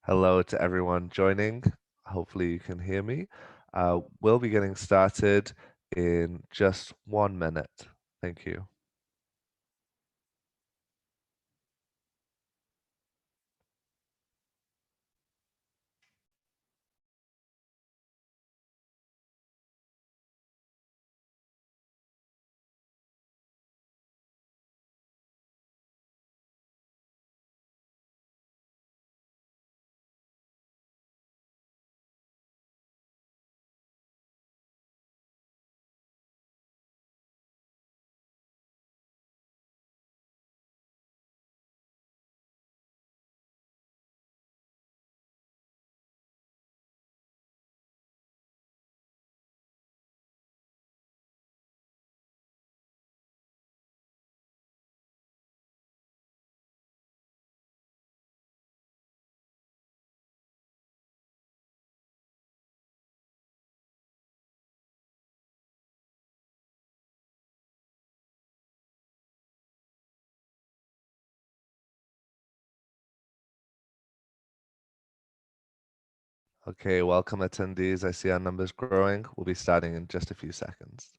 Hello to everyone joining. Hopefully you can hear me. We'll be getting started in just 1 minute. Thank you. Okay, welcome attendees. I see our numbers growing. We'll be starting in just a few seconds.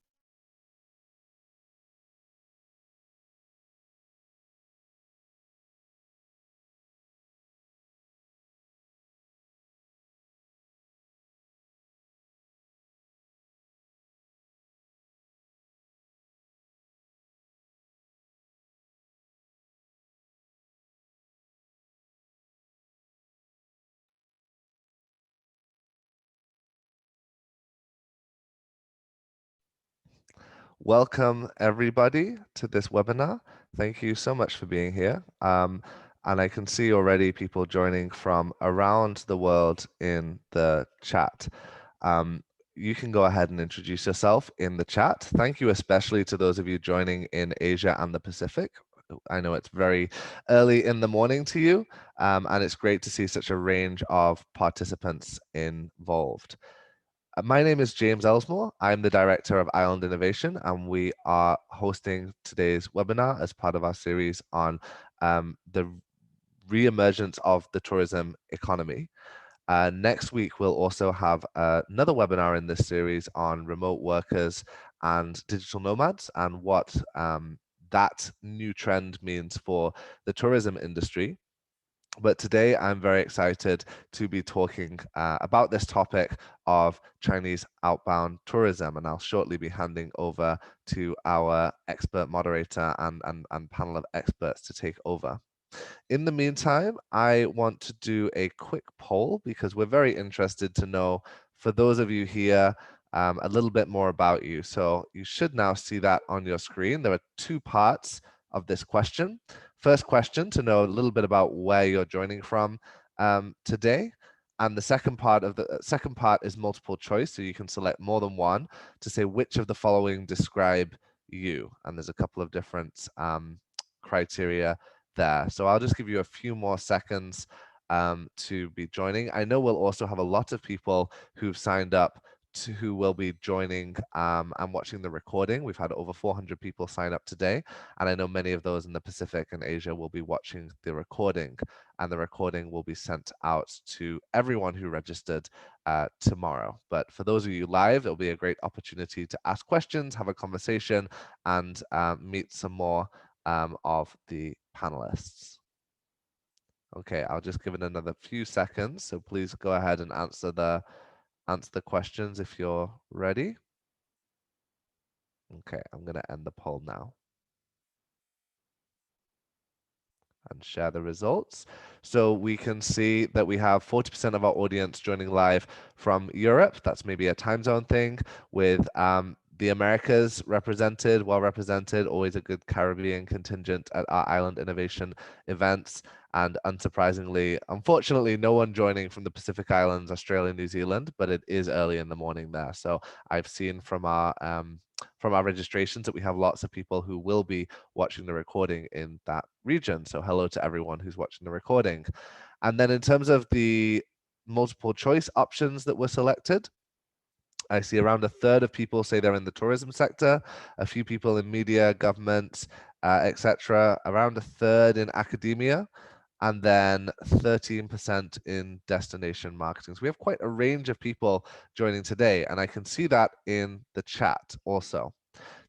Welcome everybody to this webinar. Thank you so much for being here. And I can see already people joining from around the world in the chat. You can go ahead and introduce yourself in the chat. Thank you especially to those of you joining in Asia and the Pacific. I know it's very early in the morning to you, and it's great to see such a range of participants involved. My name is James Elsmore. I'm the Director of Island Innovation, and we are hosting today's webinar as part of our series on the re-emergence of the tourism economy. Next week, we'll also have another webinar in this series on remote workers and digital nomads and what that new trend means for the tourism industry. But today I'm very excited to be talking about this topic of Chinese outbound tourism, and I'll shortly be handing over to our expert moderator and panel of experts to take over. In the meantime, I want to do a quick poll because we're very interested to know, for those of you here, a little bit more about you. So you should now see that on your screen. There are two parts of this question. First question, to know a little bit about where you're joining from today. And the second part is multiple choice, so you can select more than one to say which of the following describe you. And there's a couple of different criteria there. So I'll just give you a few more seconds to be joining. I know we'll also have a lot of people who've signed up who will be joining and watching the recording. We've had over 400 people sign up today, and I know many of those in the Pacific and Asia will be watching the recording, and the recording will be sent out to everyone who registered tomorrow. But for those of you live, it'll be a great opportunity to ask questions, have a conversation, and meet some more of the panelists. Okay, I'll just give it another few seconds, so please go ahead and answer the questions if you're ready. Okay, I'm going to end the poll now and share the results. So we can see that we have 40% of our audience joining live from Europe. That's maybe a time zone thing, with the Americas represented, well represented, always a good Caribbean contingent at our Island Innovation events. And unsurprisingly, unfortunately, no one joining from the Pacific Islands, Australia, New Zealand, but it is early in the morning there. So I've seen from our registrations that we have lots of people who will be watching the recording in that region. So hello to everyone who's watching the recording. And then in terms of the multiple choice options that were selected, I see around a third of people say they're in the tourism sector, a few people in media, government, etc. Around a third in academia, and then 13% in destination marketing. So we have quite a range of people joining today, and I can see that in the chat also.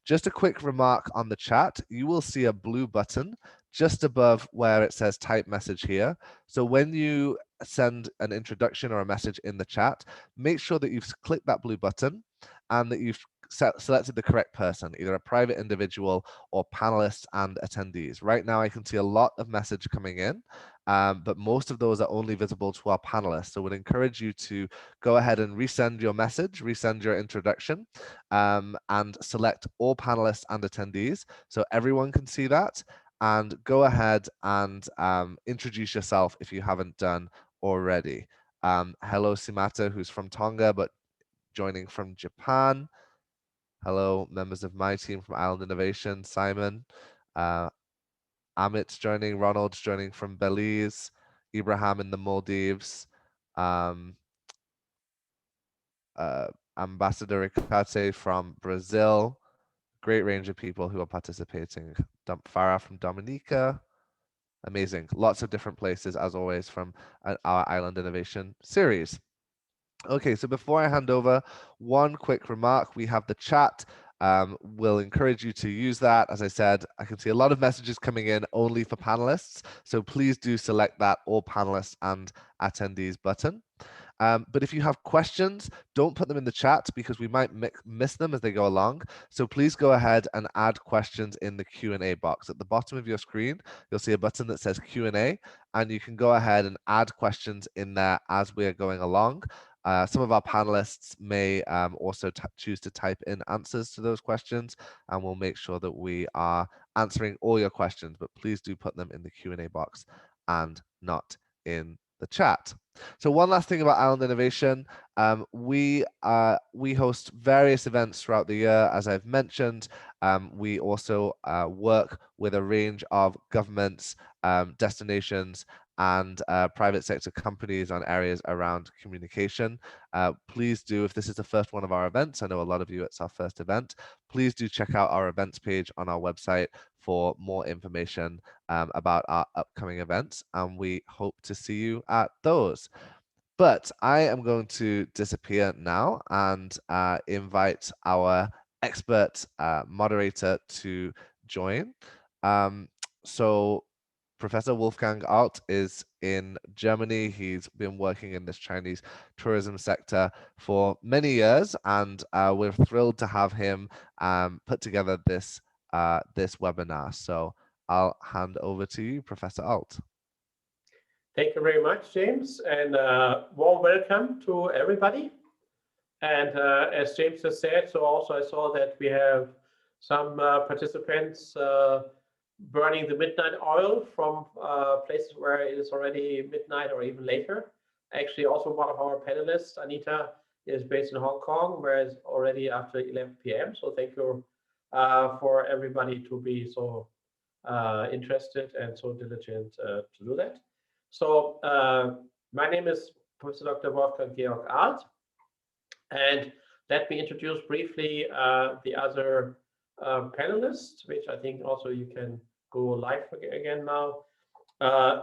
Just a quick remark on the chat. You will see a blue button just above where it says type message here. So when you send an introduction or a message in the chat, make sure that you've clicked that blue button and that you've selected the correct person, either a private individual or panelists and attendees. Right now, I can see a lot of message coming in, but most of those are only visible to our panelists. So I would encourage you to go ahead and resend your message, resend your introduction, and select all panelists and attendees so everyone can see that. And go ahead and introduce yourself if you haven't done already. Hello, Simata, who's from Tonga, but joining from Japan. Hello, members of my team from Island Innovation, Simon. Amit's joining, Ronald's joining from Belize, Ibrahim in the Maldives, Ambassador Ricate from Brazil. Great range of people who are participating. Farah from Dominica. Amazing. Lots of different places, as always, from our Island Innovation series. Okay, so before I hand over, one quick remark. We have the chat. We'll encourage you to use that. As I said, I can see a lot of messages coming in only for panelists. So please do select that all panelists and attendees button. But if you have questions, don't put them in the chat because we might miss them as they go along. So please go ahead and add questions in the Q&A box. At the bottom of your screen, you'll see a button that says Q&A, and you can go ahead and add questions in there as we are going along. Some of our panelists may also choose to type in answers to those questions, and we'll make sure that we are answering all your questions, but please do put them in the Q&A box and not in the chat. So one last thing about Island Innovation, we host various events throughout the year, as I've mentioned. We also work with a range of governments, destinations, and private sector companies on areas around communication. Please do, if this is the first one of our events, I know a lot of you, it's our first event, please do check out our events page on our website for more information about our upcoming events, and we hope to see you at those. But I am going to disappear now and invite our expert moderator to join. So Professor Wolfgang Alt is in Germany. He's been working in this Chinese tourism sector for many years, and we're thrilled to have him put together this webinar. So I'll hand over to you, Professor Alt. Thank you very much, James, and warm welcome to everybody. And as James has said, so also I saw that we have some participants burning the midnight oil from places where it is already midnight or even later. Actually, also one of our panelists, Anita, is based in Hong Kong, where it's already after 11 p.m. So thank you for everybody to be so interested and so diligent to do that. So my name is Professor Dr. Wolfgang Georg Alt, and let me introduce briefly the other panelists, which I think also you can go live again now.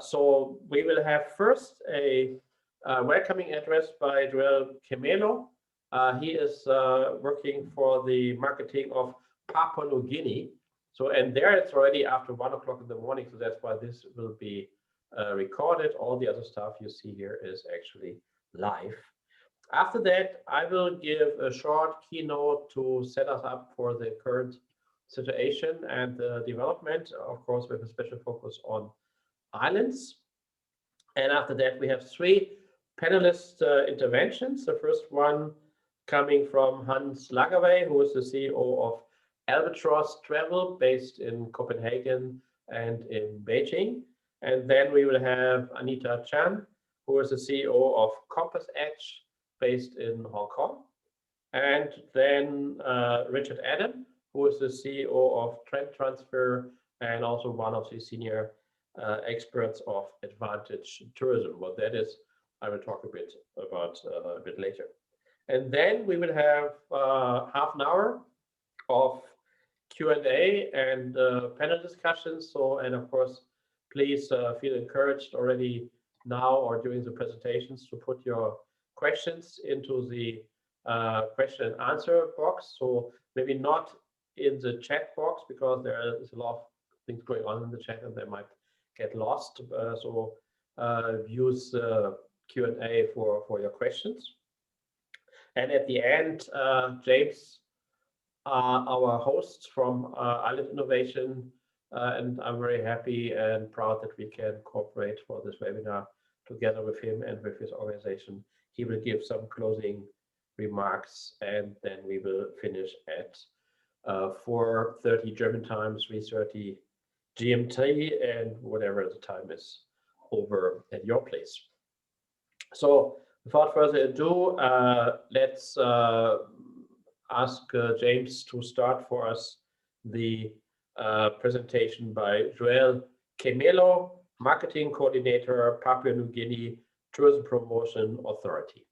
So we will have first a welcoming address by Joel Kemelo. He is working for the marketing of Papua New Guinea. So, and there it's already after 1 o'clock in the morning, so that's why this will be recorded. All the other stuff you see here is actually live. After that, I will give a short keynote to set us up for the current situation and the development, of course, with a special focus on islands. And after that, we have 3 panelist interventions. The first one coming from Hans Lagerwey, who is the CEO of Albatross Travel, based in Copenhagen and in Beijing. And then we will have Anita Chan, who is the CEO of Compass Edge, based in Hong Kong. And then Richard Adam, who is the CEO of Trend Transfer and also one of the senior experts of Advantage Tourism. What that is, I will talk a bit about a bit later. And then we will have half an hour of Q&A and panel discussions. So, and of course, please feel encouraged already now or during the presentations to put your questions into the question and answer box. So maybe not in the chat box, because there is a lot of things going on in the chat and they might get lost. Use Q&A for your questions. And at the end, James, our host from Island Innovation, and I'm very happy and proud that we can cooperate for this webinar together with him and with his organization. He will give some closing remarks, and then we will finish at 4:30 German time, 3:30 GMT, and whatever the time is over at your place. So without further ado, let's ask James to start for us the presentation by Joel Kemelo, Marketing Coordinator, Papua New Guinea Tourism Promotion Authority.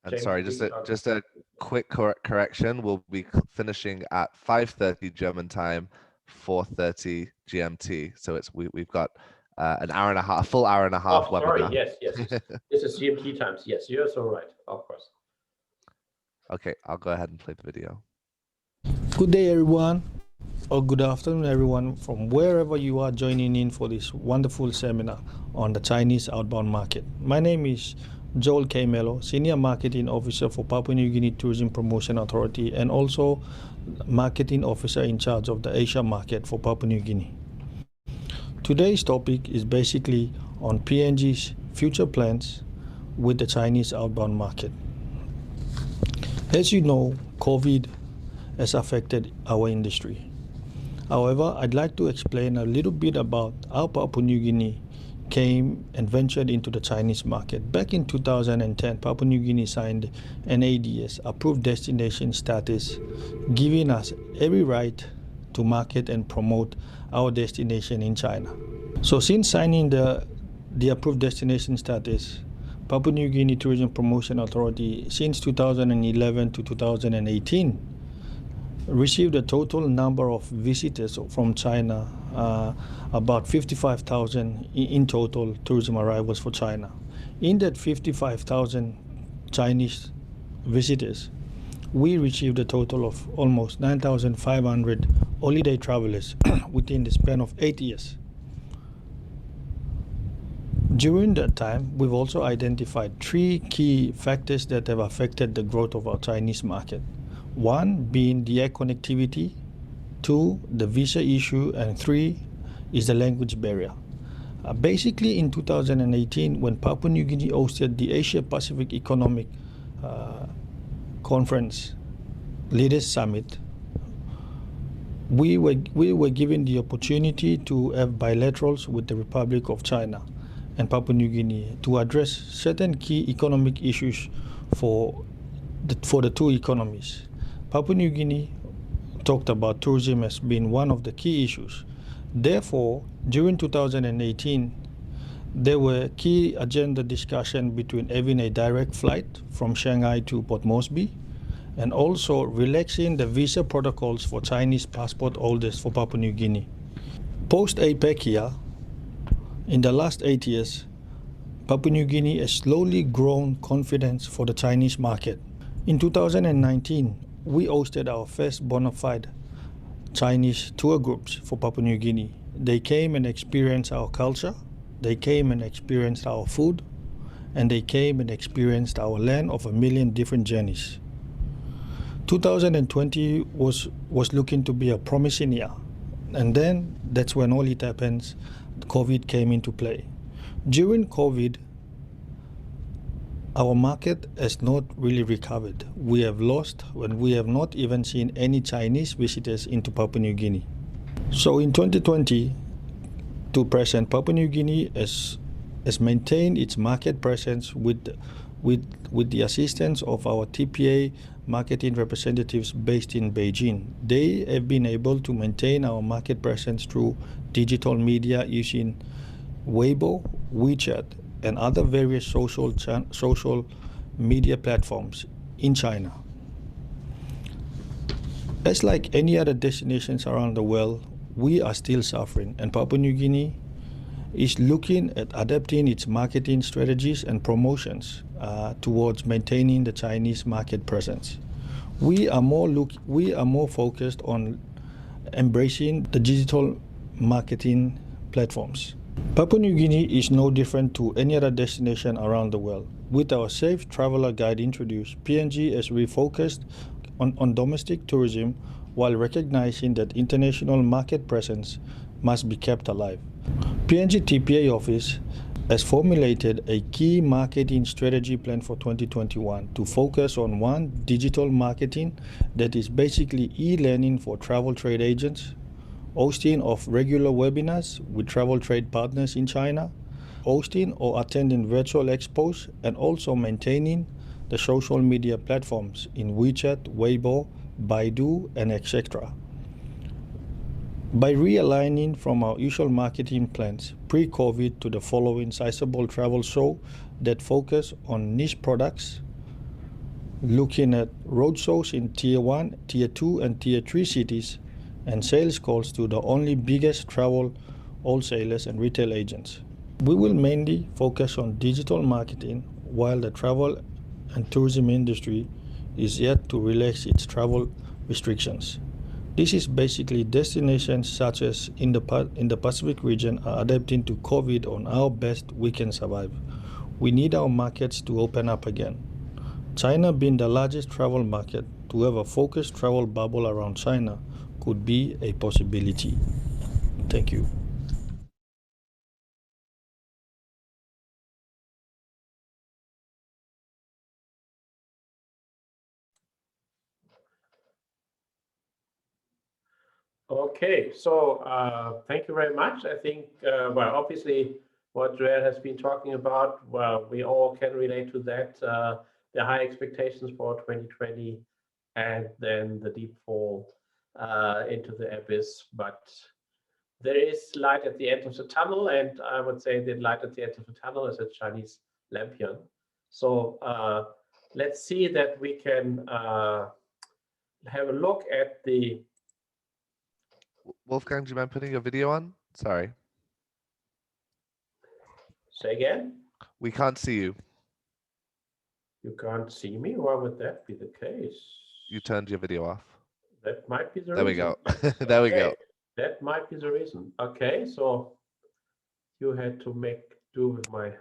And James, sorry, just a quick correction. We'll be finishing at 5:30 German time, 4:30 GMT. So we've got an hour and a half, full hour and a half webinar. Sorry, yes. This is GMT times. Yes, you're so right, of course. Okay, I'll go ahead and play the video. Good day, everyone, or good afternoon, everyone, from wherever you are joining in for this wonderful seminar on the Chinese outbound market. My name is Joel Kemelo, Senior Marketing Officer for Papua New Guinea Tourism Promotion Authority, and also Marketing Officer in charge of the Asia market for Papua New Guinea. Today's topic is basically on PNG's future plans with the Chinese outbound market. As you know, COVID has affected our industry. However, I'd like to explain a little bit about how Papua New Guinea came and ventured into the Chinese market. Back in 2010, Papua New Guinea signed an ADS, Approved Destination Status, giving us every right to market and promote our destination in China. So since signing the Approved Destination Status, Papua New Guinea Tourism Promotion Authority, since 2011 to 2018, received a total number of visitors from China, about 55,000 in total tourism arrivals for China. In that 55,000 Chinese visitors, we received a total of almost 9,500 holiday travelers within the span of 8 years. During that time, we've also identified 3 key factors that have affected the growth of our Chinese market. 1 being the air connectivity, 2 the visa issue, and 3 is the language barrier. Basically, in 2018, when Papua New Guinea hosted the Asia Pacific Economic Conference Leaders Summit, we were given the opportunity to have bilaterals with the Republic of China and Papua New Guinea to address certain key economic issues for the 2 economies. Papua New Guinea talked about tourism as being one of the key issues. Therefore, during 2018, there were key agenda discussion between having a direct flight from Shanghai to Port Moresby, and also relaxing the visa protocols for Chinese passport holders for Papua New Guinea. Post-APEC year, in the last 8 years, Papua New Guinea has slowly grown confidence for the Chinese market. In 2019, we hosted our first bona fide Chinese tour groups for Papua New Guinea. They came and experienced our culture, they came and experienced our food, and they came and experienced our land of 1,000,000 different journeys. 2020 was looking to be a promising year, and then that's when all it happens, COVID came into play. During COVID, our market has not really recovered. We have lost, and we have not even seen any Chinese visitors into Papua New Guinea. So in 2020 to present, Papua New Guinea has maintained its market presence with the assistance of our TPA marketing representatives based in Beijing. They have been able to maintain our market presence through digital media using Weibo, WeChat, and other various social media platforms in China. As like any other destinations around the world, we are still suffering, and Papua New Guinea is looking at adapting its marketing strategies and promotions towards maintaining the Chinese market presence. We are more focused on embracing the digital marketing platforms. Papua New Guinea is no different to any other destination around the world. With our Safe Traveler Guide introduced, PNG has refocused on domestic tourism while recognizing that international market presence must be kept alive. PNG TPA office has formulated a key marketing strategy plan for 2021 to focus on one, digital marketing that is basically e-learning for travel trade agents, hosting of regular webinars with travel trade partners in China, hosting or attending virtual expos, and also maintaining the social media platforms in WeChat, Weibo, Baidu, and etc. By realigning from our usual marketing plans pre-COVID to the following sizable travel show that focus on niche products, looking at roadshows in Tier 1, Tier 2, and Tier 3 cities, and sales calls to the only biggest travel wholesalers and retail agents. We will mainly focus on digital marketing while the travel and tourism industry is yet to relax its travel restrictions. This is basically destinations such as in the Pacific region are adapting to COVID on how best we can survive. We need our markets to open up again. China being the largest travel market, to have a focused travel bubble around China could be a possibility. Thank you. Okay, so thank you very much. I think, well, obviously, what Joel has been talking about, well, we all can relate to that. The high expectations for 2020 and then the deep fall into the abyss. But there is light at the end of the tunnel, and I would say the light at the end of the tunnel is a Chinese lampion. So let's see that we can have a look at the. Wolfgang, do you mind putting your video on? Sorry. Say again? We can't see you. You can't see me? Why would that be the case? You turned your video off. That might be the There reason. we go. There we go. That might be the reason. Okay, so you had to make do with my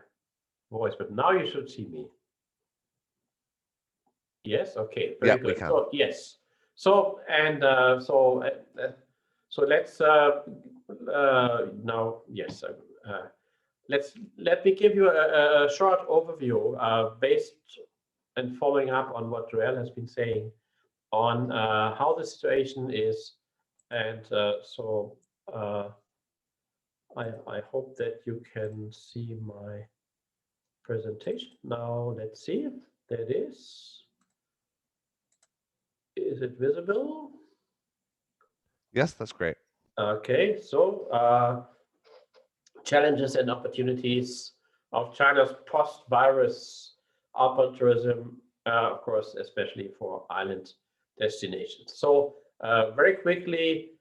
voice, but now you should see me. Yes, okay, very good. We can. So yes. So and so let's now yes. Let me give you a short overview based and following up on what Joel has been saying on how the situation is, and so I hope that you can see my presentation now. Let's see. There it is. Is it visible? Yes, that's great. Okay, so challenges and opportunities of China's post-virus outbound tourism, of course, especially for island destinations. So very quickly,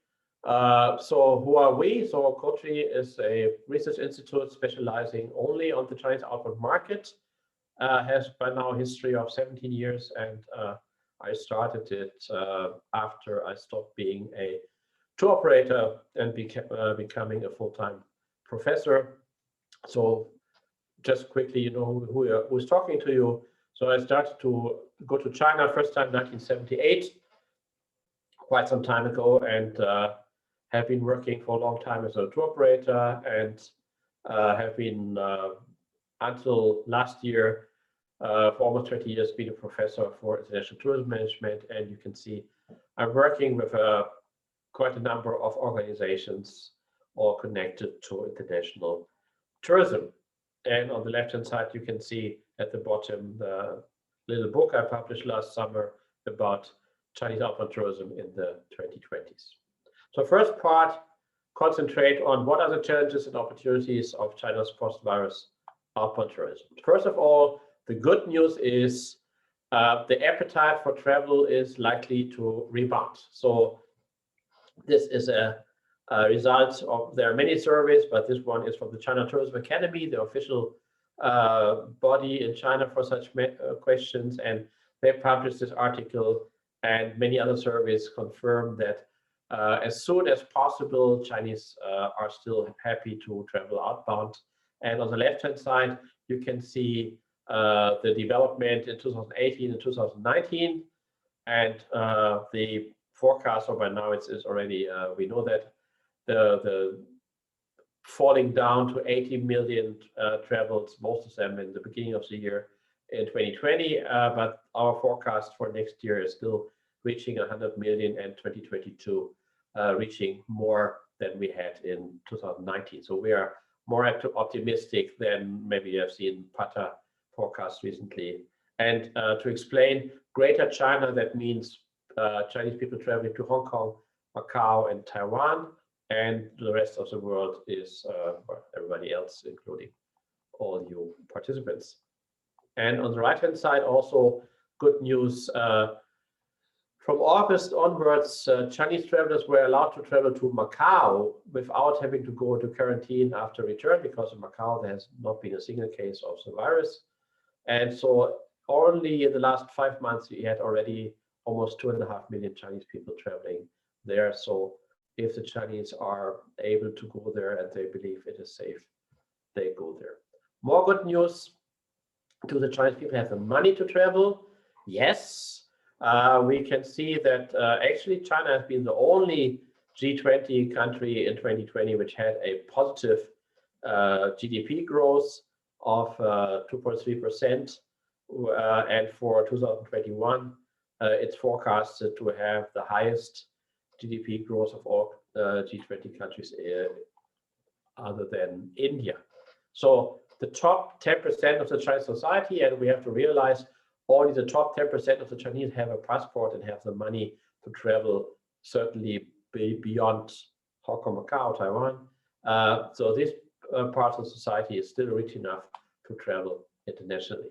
so who are we? So COTRI is a research institute specializing only on the Chinese outbound market, has by now a history of 17 years, and I started it after I stopped being a tour operator and becoming a full-time professor. So just quickly, you know who's talking to you. So I started to go to China first time 1978, quite some time ago, and have been working for a long time as a tour operator, and have been until last year for almost 20 years been a professor for international tourism management. And you can see I'm working with quite a number of organizations all connected to international tourism. And on the left-hand side, you can see at the bottom the little book I published last summer about Chinese outbound tourism in the 2020s. So first part, concentrate on what are the challenges and opportunities of China's post-virus outbound tourism. First of all, the good news is the appetite for travel is likely to rebound. So this is a results of, there are many surveys, but this one is from the China Tourism Academy, the official body in China for such questions, and they published this article, and many other surveys confirm that as soon as possible, Chinese are still happy to travel outbound. And on the left-hand side, you can see the development in 2018 and 2019, and the forecast. So by now it's already we know that the falling down to 80 million travels, most of them in the beginning of the year in 2020, but our forecast for next year is still reaching 100 million, and 2022 reaching more than we had in 2019. So we are more optimistic than maybe you have seen PATA forecast recently. And to explain, Greater China, that means Chinese people traveling to Hong Kong, Macau, and Taiwan, and the rest of the world is everybody else, including all you participants. And on the right-hand side, also good news. From August onwards, Chinese travelers were allowed to travel to Macau without having to go into quarantine after return, because in Macau there has not been a single case of the virus. And so only in the last 5 months, we had already almost 2.5 million Chinese people traveling there. So if the Chinese are able to go there and they believe it is safe, they go there. More good news. Do the Chinese people have the money to travel? Yes. We can see that actually China has been the only G20 country in 2020 which had a positive GDP growth of 2.3%, and for 2021 it's forecasted to have the highest GDP growth of all G20 countries other than India. So the top 10% of the Chinese society, and we have to realize only the top 10% of the Chinese have a passport and have the money to travel, certainly beyond Hong Kong, Macau, Taiwan. So this part of society is still rich enough to travel internationally.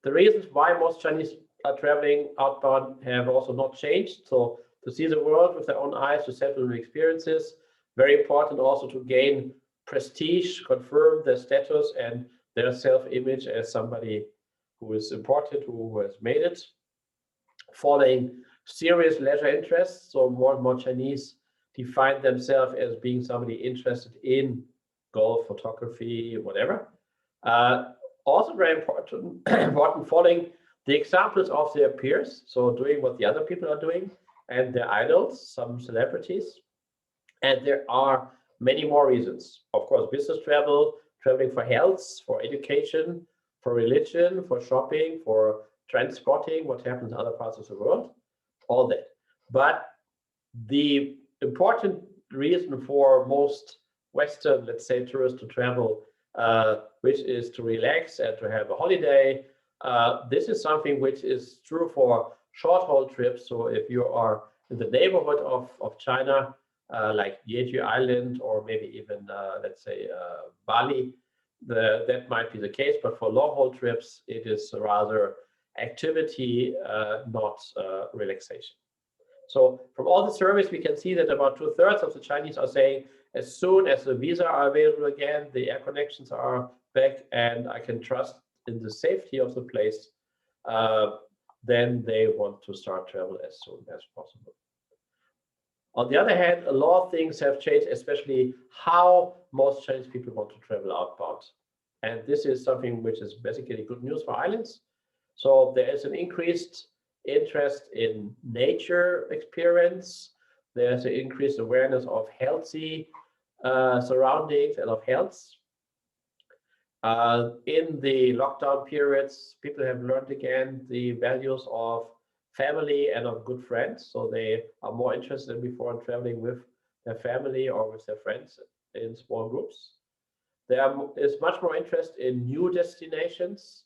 The reasons why most Chinese are traveling outbound have also not changed. So to see the world with their own eyes, to settle new experiences, very important also to gain prestige, confirm their status and their self-image as somebody who is important, who has made it. Following serious leisure interests, so more and more Chinese define themselves as being somebody interested in golf, photography, whatever. Also very important, following the examples of their peers, so doing what the other people are doing, and their idols, some celebrities. And there are many more reasons. Of course, business travel, traveling for health, for education, for religion, for shopping, for transporting, what happens in other parts of the world, all that. But the important reason for most Western, let's say, tourists to travel, which is to relax and to have a holiday, this is something which is true for short-haul trips. So if you are in the neighborhood of China, like Jeju Island, or maybe even, let's say, Bali, that might be the case. But for long-haul trips, it is rather activity, not relaxation. So from all the surveys, we can see that about 2/3 of the Chinese are saying, as soon as the visa are available again, the air connections are back, and I can trust in the safety of the place, then they want to start travel as soon as possible. On the other hand, a lot of things have changed, especially how most Chinese people want to travel outbound. And this is something which is basically good news for islands. So there is an increased interest in nature experience. There's an increased awareness of healthy surroundings and of health. In the lockdown periods, people have learned again the values of family and of good friends. So they are more interested than before in traveling with their family or with their friends in small groups. There is much more interest in new destinations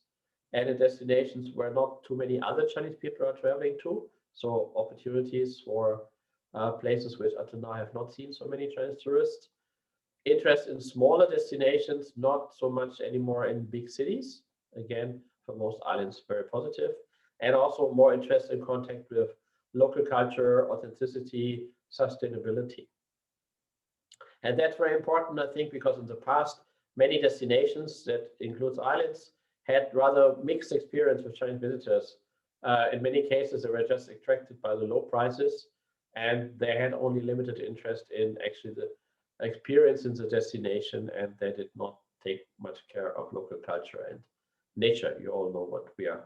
and in destinations where not too many other Chinese people are traveling to. So opportunities for places which until now have not seen so many Chinese tourists. Interest in smaller destinations, not so much anymore in big cities. Again, for most islands, very positive. And also more interest in contact with local culture, authenticity, sustainability. And that's very important, I think, because in the past, many destinations, that includes islands, had rather mixed experience with Chinese visitors. In many cases, they were just attracted by the low prices, and they had only limited interest in actually the experience in the destination, and they did not take much care of local culture and nature. You all know what we are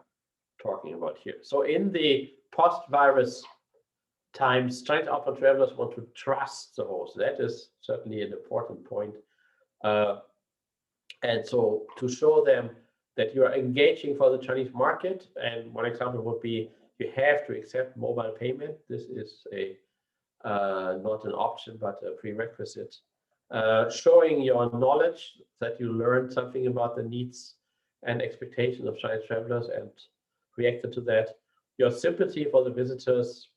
talking about here. So in the post-virus times, Chinese outbound travelers want to trust the host. That is certainly an important point. And so to show them that you are engaging for the Chinese market, and one example would be you have to accept mobile payment. This is a not an option, but a prerequisite. Showing your knowledge, that you learned something about the needs and expectations of Chinese travelers and reacted to that. Your sympathy for the visitors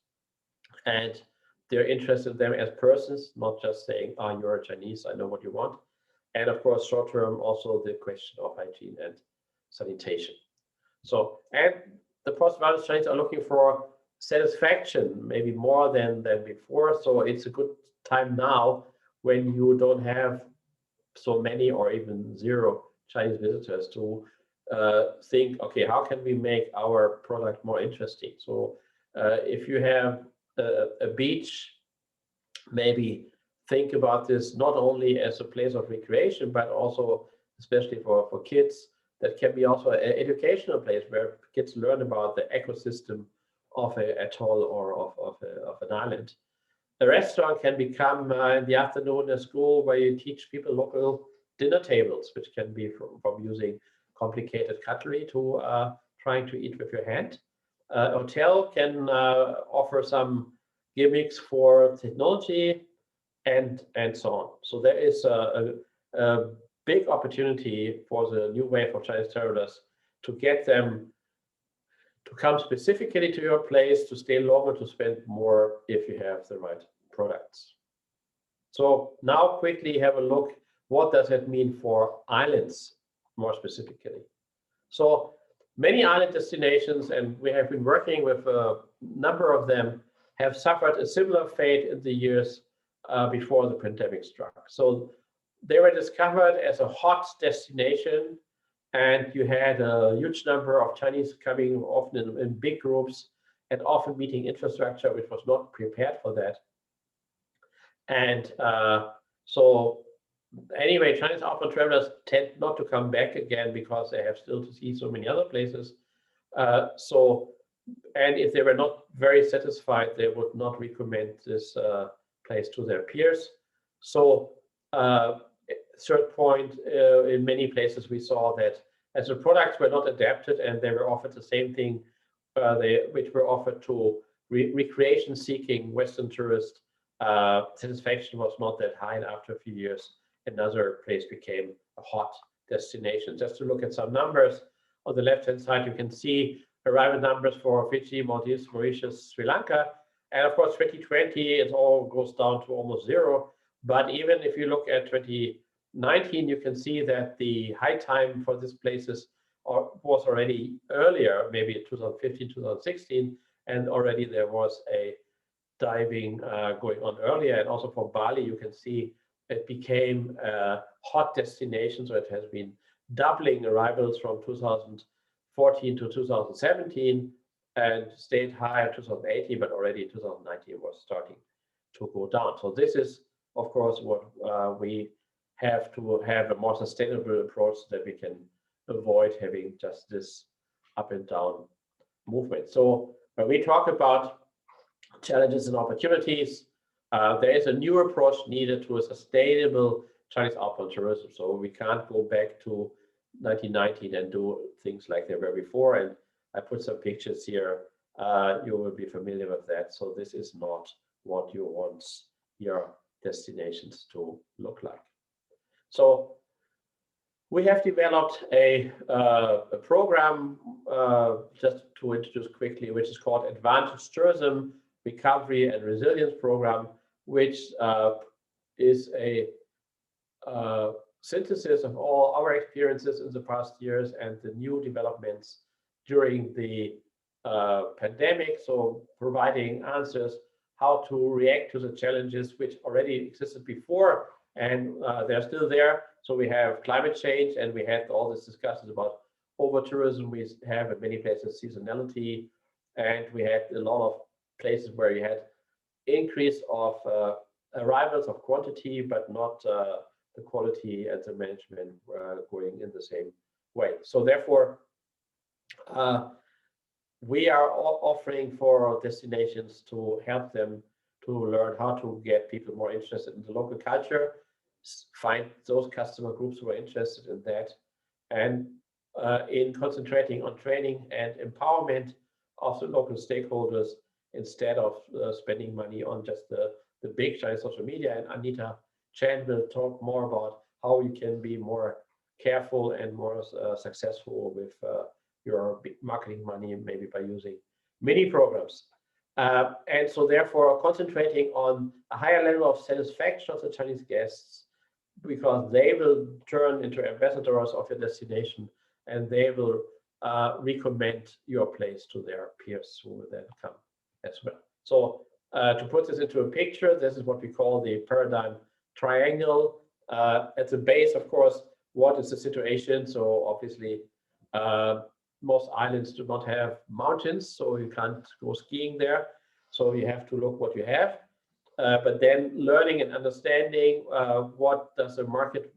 and their interest in them as persons, not just saying, "Ah, you're a Chinese, I know what you want." And of course, short term, also the question of hygiene and sanitation. So, and the post-virus Chinese are looking for satisfaction, maybe more than before. So it's a good time now when you don't have so many or even zero Chinese visitors to think, okay, how can we make our product more interesting? So if you have a beach, maybe think about this not only as a place of recreation, but also, especially for kids, that can be also an educational place where kids learn about the ecosystem of an atoll or of an island. The restaurant can become in the afternoon a school where you teach people local dinner tables, which can be from using complicated cutlery to trying to eat with your hand. A hotel can offer some gimmicks for technology and so on. So there is a big opportunity for the new wave of Chinese travelers to get them to come specifically to your place, to stay longer, to spend more if you have the right products. So now quickly have a look, what does that mean for islands more specifically? So many island destinations, and we have been working with a number of them, have suffered a similar fate in the years before the pandemic struck. So they were discovered as a hot destination, and you had a huge number of Chinese coming, often in big groups, and often meeting infrastructure which was not prepared for that. And so anyway, Chinese outbound travelers tend not to come back again because they have still to see so many other places. And if they were not very satisfied, they would not recommend this place to their peers. So third point, in many places we saw that as the products were not adapted and they were offered the same thing which were offered to recreation-seeking Western tourists, satisfaction was not that high, and after a few years, another place became a hot destination. Just to look at some numbers, on the left-hand side, you can see arrival numbers for Fiji, Maldives, Mauritius, Sri Lanka, and of course, 2020, it all goes down to almost zero. But even if you look at 2019, you can see that the high time for these places was already earlier, maybe 2015, 2016, and already there was a diving going on earlier. And also for Bali, you can see it became a hot destination, so it has been doubling arrivals from 2014 to 2017 and stayed high in 2018, but already in 2019 was starting to go down. So this is, of course, what we have to have a more sustainable approach so that we can avoid having just this up and down movement. So when we talk about challenges and opportunities, there is a new approach needed to a sustainable Chinese outbound tourism. So we can't go back to 1919 and do things like they were before. And I put some pictures here. You will be familiar with that. So this is not what you want your destinations to look like. So we have developed a program, just to introduce quickly, which is called Advantage Tourism Recovery and Resilience Program, which is a synthesis of all our experiences in the past years and the new developments during the pandemic, so providing answers how to react to the challenges which already existed before, and they're still there. So we have climate change, and we had all these discussions about over-tourism. We have in many places seasonality, and we had a lot of places where you had increase of arrivals of quantity, but not the quality and the management going in the same way. So therefore, we are offering for destinations to help them to learn how to get people more interested in the local culture, find those customer groups who are interested in that, and in concentrating on training and empowerment of the local stakeholders instead of spending money on just the big Chinese social media. And Anita Chan will talk more about how you can be more careful and more successful with your marketing money, maybe by using mini programs. And so therefore concentrating on a higher level of satisfaction of the Chinese guests, because they will turn into ambassadors of your destination, and they will recommend your place to their peers who will then come as well. So to put this into a picture, this is what we call the paradigm triangle. At the base, of course, what is the situation? So obviously, most islands do not have mountains, so you can't go skiing there. So you have to look what you have. But then learning and understanding what does the market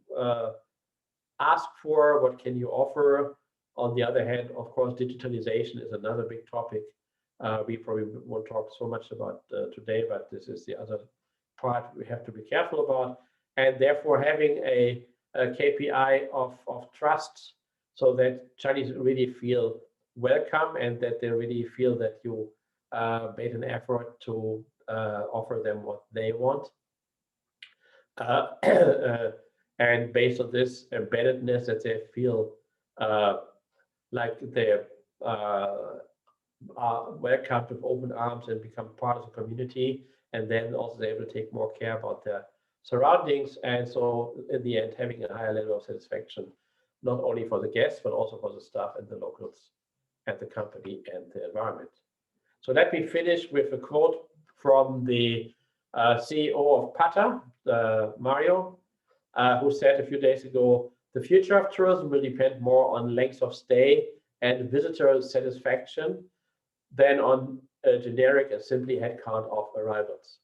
ask for, what can you offer. On the other hand, of course, digitalization is another big topic. We probably won't talk so much about today, but this is the other part we have to be careful about. And therefore having a KPI of trust, so that Chinese really feel welcome and that they really feel that you made an effort to offer them what they want. And based on this embeddedness, that they feel like they're welcomed with open arms and become part of the community, and then also they're able to take more care about their surroundings. And so in the end, having a higher level of satisfaction, not only for the guests, but also for the staff and the locals and the company and the environment. So let me finish with a quote from the CEO of PATA, Mario, who said a few days ago, "The future of tourism will depend more on length of stay and visitor satisfaction than on a generic and simply headcount of arrivals.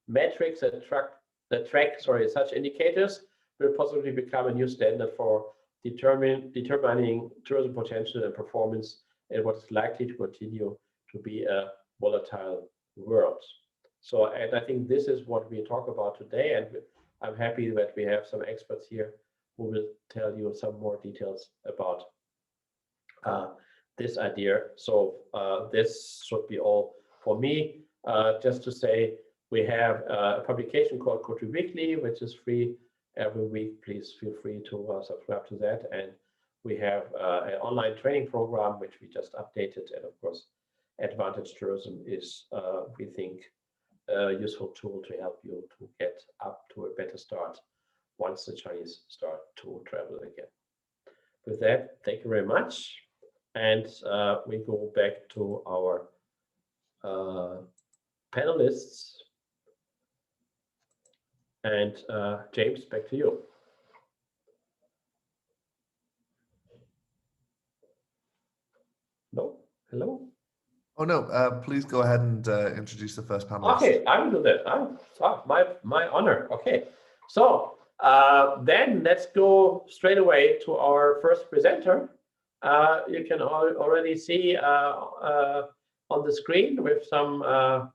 Metrics that track such indicators will possibly become a new standard for determining tourism potential and performance in what is likely to continue to be a volatile world." So, and I think this is what we talk about today, and I'm happy that we have some experts here who will tell you some more details about this idea. So this should be all for me. Just to say, we have a publication called COTRI Weekly, which is free every week. Please feel free to subscribe to that. And we have an online training program, which we just updated. And of course, Advantage Tourism is, we think, a useful tool to help you to get up to a better start once the Chinese start to travel again. With that, thank you very much. And we go back to our panelists. And James, back to you. No? Hello? Oh, no, please go ahead and introduce the first panelist. Okay, I will do that. My honor. Okay, so then let's go straight away to our first presenter. You can already see on the screen with some, are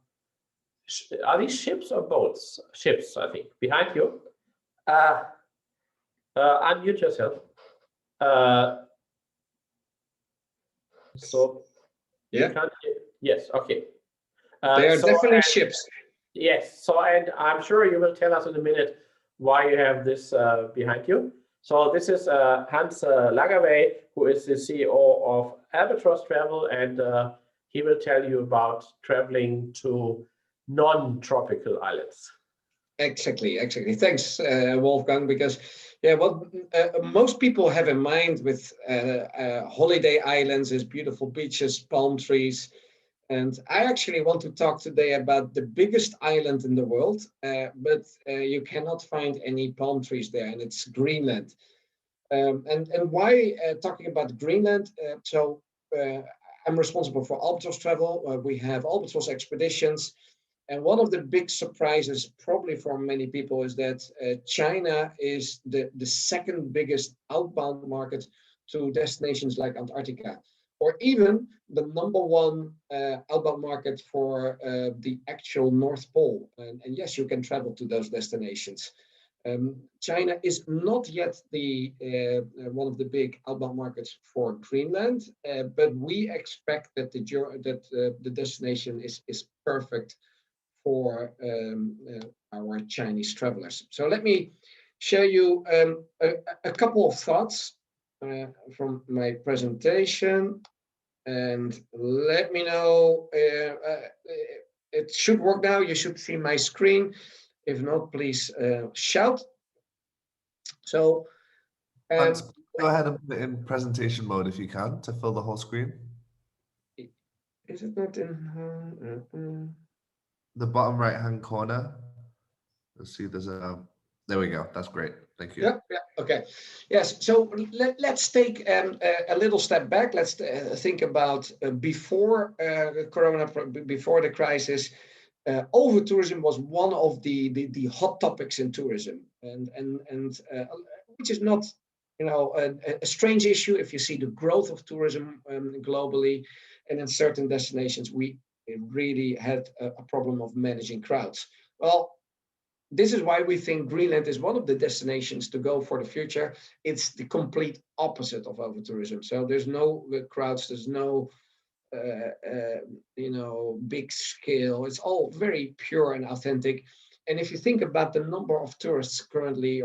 these ships or boats? Ships, I think, behind you. Unmute yourself. So yeah, you can't hear. Yes, okay. They are definitely ships. Yes, so and I'm sure you will tell us in a minute why you have this behind you. So this is Hans Lagerwey, who is the CEO of Albatross Travel, and he will tell you about traveling to non-tropical islands. Exactly. Thanks, Wolfgang, because what most people have in mind with holiday islands is beautiful beaches, palm trees. And I actually want to talk today about the biggest island in the world, but you cannot find any palm trees there, and it's Greenland. And why talking about Greenland? I'm responsible for Albatross travel. We have Albatross expeditions. And one of the big surprises, probably for many people, is that China is the second biggest outbound market to destinations like Antarctica, or even the number one outbound market for the actual North Pole. And yes, you can travel to those destinations. China is not yet the one of the big outbound markets for Greenland, but we expect that the destination is perfect for our Chinese travelers. So let me share you a couple of thoughts from my presentation, and let me know. It should work now. You should see my screen. If not, please shout. So go ahead and put it in presentation mode if you can to fill the whole screen. Is it not in? The bottom right-hand corner. Let's see, there's a. There we go. That's great. Thank you. Yeah. Okay. Yes. So let's take a little step back. Let's think about before Corona, before the crisis. Over tourism was one of the hot topics in tourism, and which is not, a strange issue if you see the growth of tourism globally, and in certain destinations we really had a problem of managing crowds. Well, this is why we think Greenland is one of the destinations to go for the future. It's the complete opposite of over tourism. So there's no crowds, there's no big scale. It's all very pure and authentic. And if you think about the number of tourists currently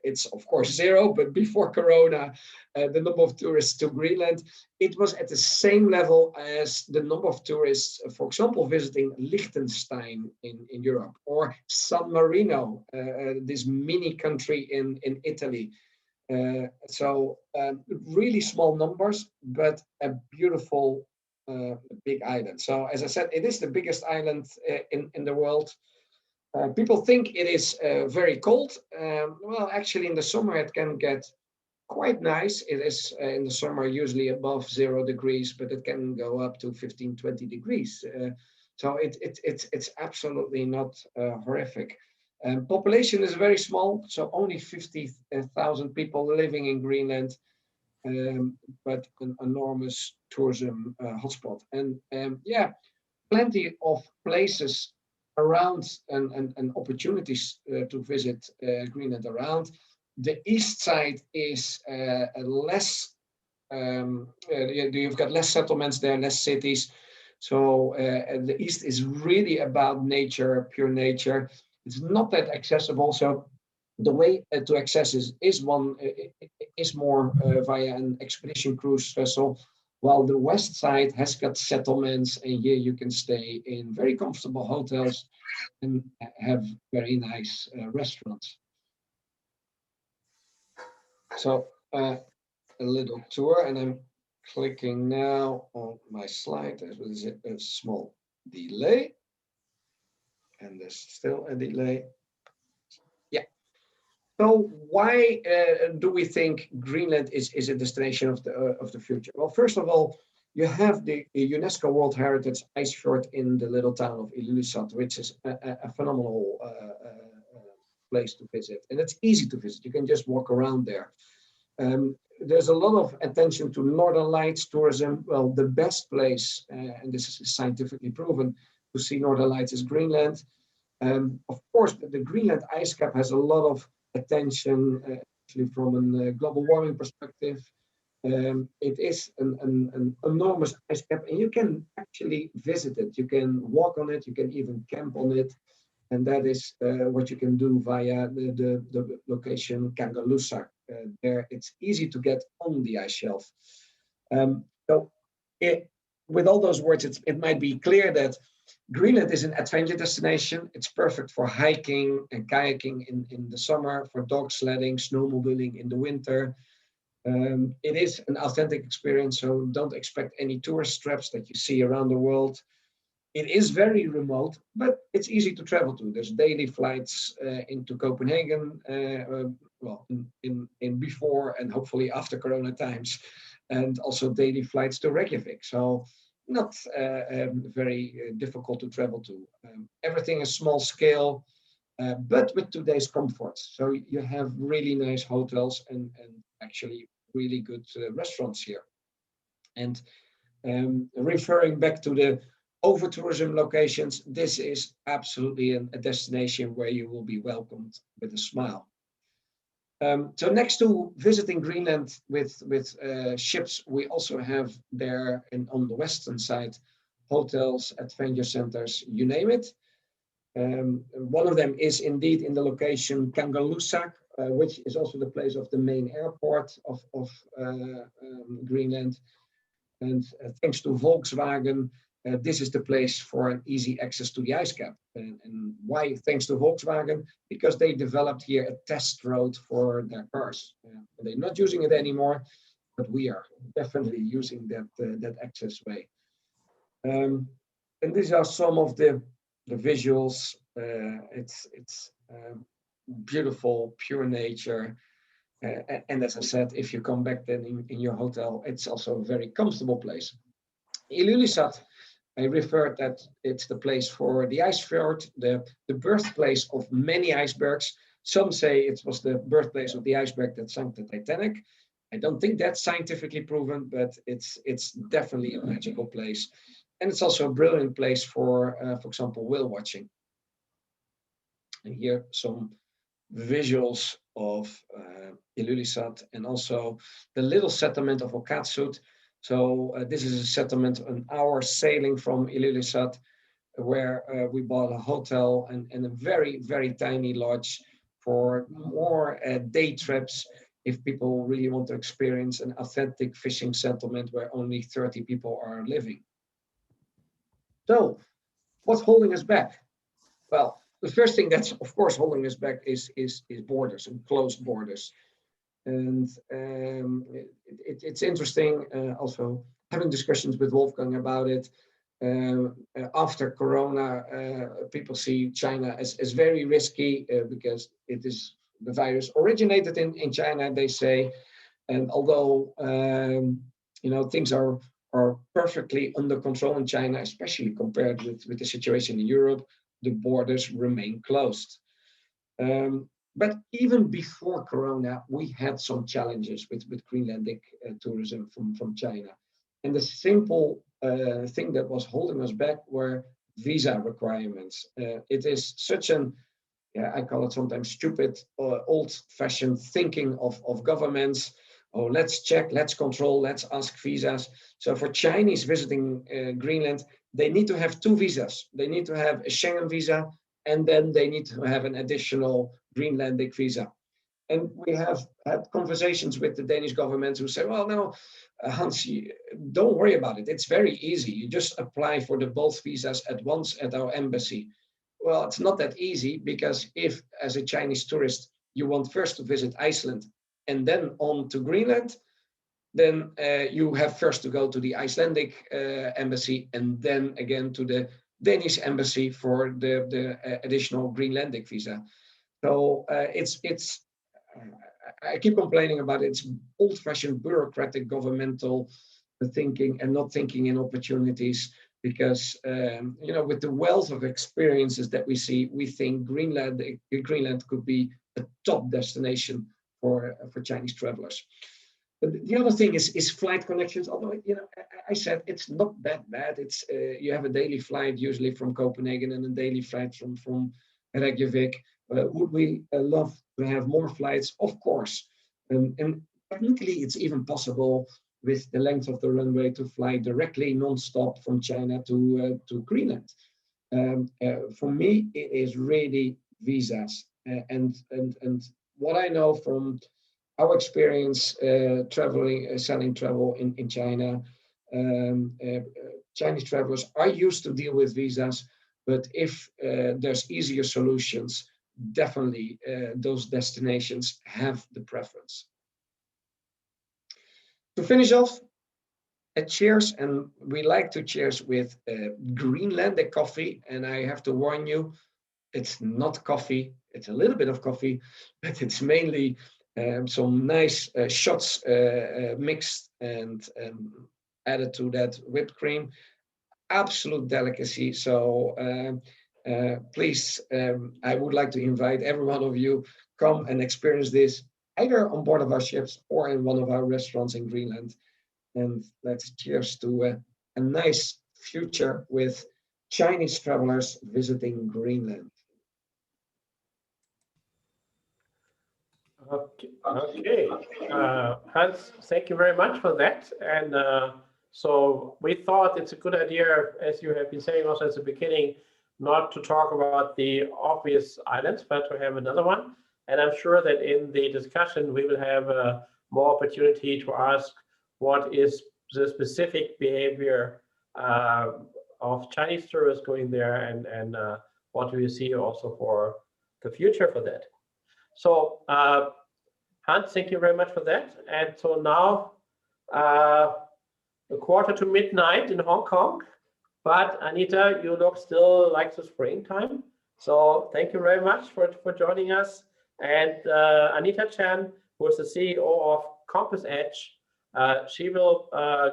it's of course zero, but before Corona, the number of tourists to Greenland, it was at the same level as the number of tourists, for example, visiting Liechtenstein in Europe, or San Marino, this mini country in Italy. So really small numbers, but a beautiful big island. So as I said, it is the biggest island in the world. People think it is very cold. Well, actually in the summer it can get quite nice. It is in the summer usually above 0 degrees, but it can go up to 15, 20 degrees. So it's absolutely not horrific. Population is very small, so only 50,000 people living in Greenland, but an enormous tourism hotspot. And plenty of places around and opportunities to visit Greenland around. The east side is less, you've got less settlements there, less cities. So the east is really about nature, pure nature. It's not that accessible. So the way to access is more via an expedition cruise vessel, while the west side has got settlements, and here you can stay in very comfortable hotels and have very nice restaurants. So a little tour, and I'm clicking now on my slide. There's a small delay, and there's still a delay. Yeah. So why do we think Greenland is a destination of the future? Well, first of all, you have the UNESCO World Heritage ice fjord in the little town of Ilulissat, which is a phenomenal place to visit, and it's easy to visit. You can just walk around there. There's a lot of attention to Northern Lights tourism. Well, the best place, and this is scientifically proven, to see Northern Lights is Greenland. Of course, the Greenland ice cap has a lot of attention, actually from a global warming perspective. It is an enormous ice cap, and you can actually visit it. You can walk on it, you can even camp on it. And that is what you can do via the location Kangerlussuaq. There, it's easy to get on the ice shelf. With all those words, it might be clear that Greenland is an adventure destination. It's perfect for hiking and kayaking in the summer, for dog sledding, snowmobiling in the winter. It is an authentic experience, so don't expect any tourist traps that you see around the world. It is very remote, but it's easy to travel to. There's daily flights into Copenhagen, well, in before and hopefully after Corona times, and also daily flights to Reykjavik. So not very difficult to travel to. Everything is small scale, but with today's comforts. So you have really nice hotels and actually really good restaurants here. And referring back to the over-tourism locations, this is absolutely a destination where you will be welcomed with a smile. So next to visiting Greenland with ships, we also have there and on the western side, hotels, adventure centers, you name it. One of them is indeed in the location Kangerlussuaq, which is also the place of the main airport of Greenland. And thanks to Volkswagen, this is the place for an easy access to the ice cap. And why thanks to Volkswagen? Because they developed here a test road for their cars. They're not using it anymore, but we are definitely using that access way. And these are some of the visuals. It's beautiful, pure nature. And as I said, if you come back then in your hotel, it's also a very comfortable place. Ilulissat, I referred that it's the place for the ice fjord, the birthplace of many icebergs. Some say it was the birthplace of the iceberg that sank the Titanic. I don't think that's scientifically proven, but it's definitely a magical place. And it's also a brilliant place for example, whale watching. And here some visuals of Ilulissat and also the little settlement of Okatsut. So this is a settlement an hour sailing from Ilulissat, where we bought a hotel and a very, very tiny lodge for more day trips if people really want to experience an authentic fishing settlement where only 30 people are living. So what's holding us back? Well, the first thing that's of course holding us back is borders and closed borders. And it's interesting also having discussions with Wolfgang about it. After Corona, people see China as very risky because it is the virus originated in China, they say. And although things are perfectly under control in China, especially compared with the situation in Europe, the borders remain closed. But even before Corona, we had some challenges with Greenlandic tourism from China. And the simple thing that was holding us back were visa requirements. It is such an, I call it sometimes stupid, old-fashioned thinking of governments. Oh, let's check, let's control, let's ask visas. So for Chinese visiting Greenland, they need to have 2 visas. They need to have a Schengen visa, and then they need to have an additional Greenlandic visa. And we have had conversations with the Danish government who say, well, no, Hans, don't worry about it. It's very easy. You just apply for the both visas at once at our embassy. Well, it's not that easy because if, as a Chinese tourist, you want first to visit Iceland and then on to Greenland, then you have first to go to the Icelandic embassy and then again to the Danish embassy for the additional Greenlandic visa. So I keep complaining about it. It's old-fashioned bureaucratic governmental thinking and not thinking in opportunities because, with the wealth of experiences that we see, we think Greenland could be a top destination for Chinese travelers. But the other thing is flight connections. Although, I said it's not that bad. It's you have a daily flight usually from Copenhagen and a daily flight from Reykjavik. Would we love to have more flights? Of course. And technically, it's even possible with the length of the runway to fly directly non-stop from China to Greenland. For me, it is really visas. And what I know from our experience selling travel in China, Chinese travelers are used to deal with visas, but if there's easier solutions, definitely those destinations have the preference. To finish off, a cheers, and we like to cheers with Greenland, the coffee, and I have to warn you, it's not coffee. It's a little bit of coffee, but it's mainly some nice shots mixed and added to that whipped cream. Absolute delicacy. So please, I would like to invite every one of you, come and experience this either on board of our ships or in one of our restaurants in Greenland. And let's cheers to a nice future with Chinese travelers visiting Greenland. Okay. Hans, thank you very much for that. And so we thought it's a good idea, as you have been saying also at the beginning, not to talk about the obvious islands, but to have another one. And I'm sure that in the discussion, we will have more opportunity to ask what is the specific behavior of Chinese tourists going there, and what do you see also for the future for that. So Hans, thank you very much for that. And so now a quarter to midnight in Hong Kong, but Anita, you look still like the springtime. So thank you very much for joining us. And Anita Chan, who is the CEO of Compass Edge, she will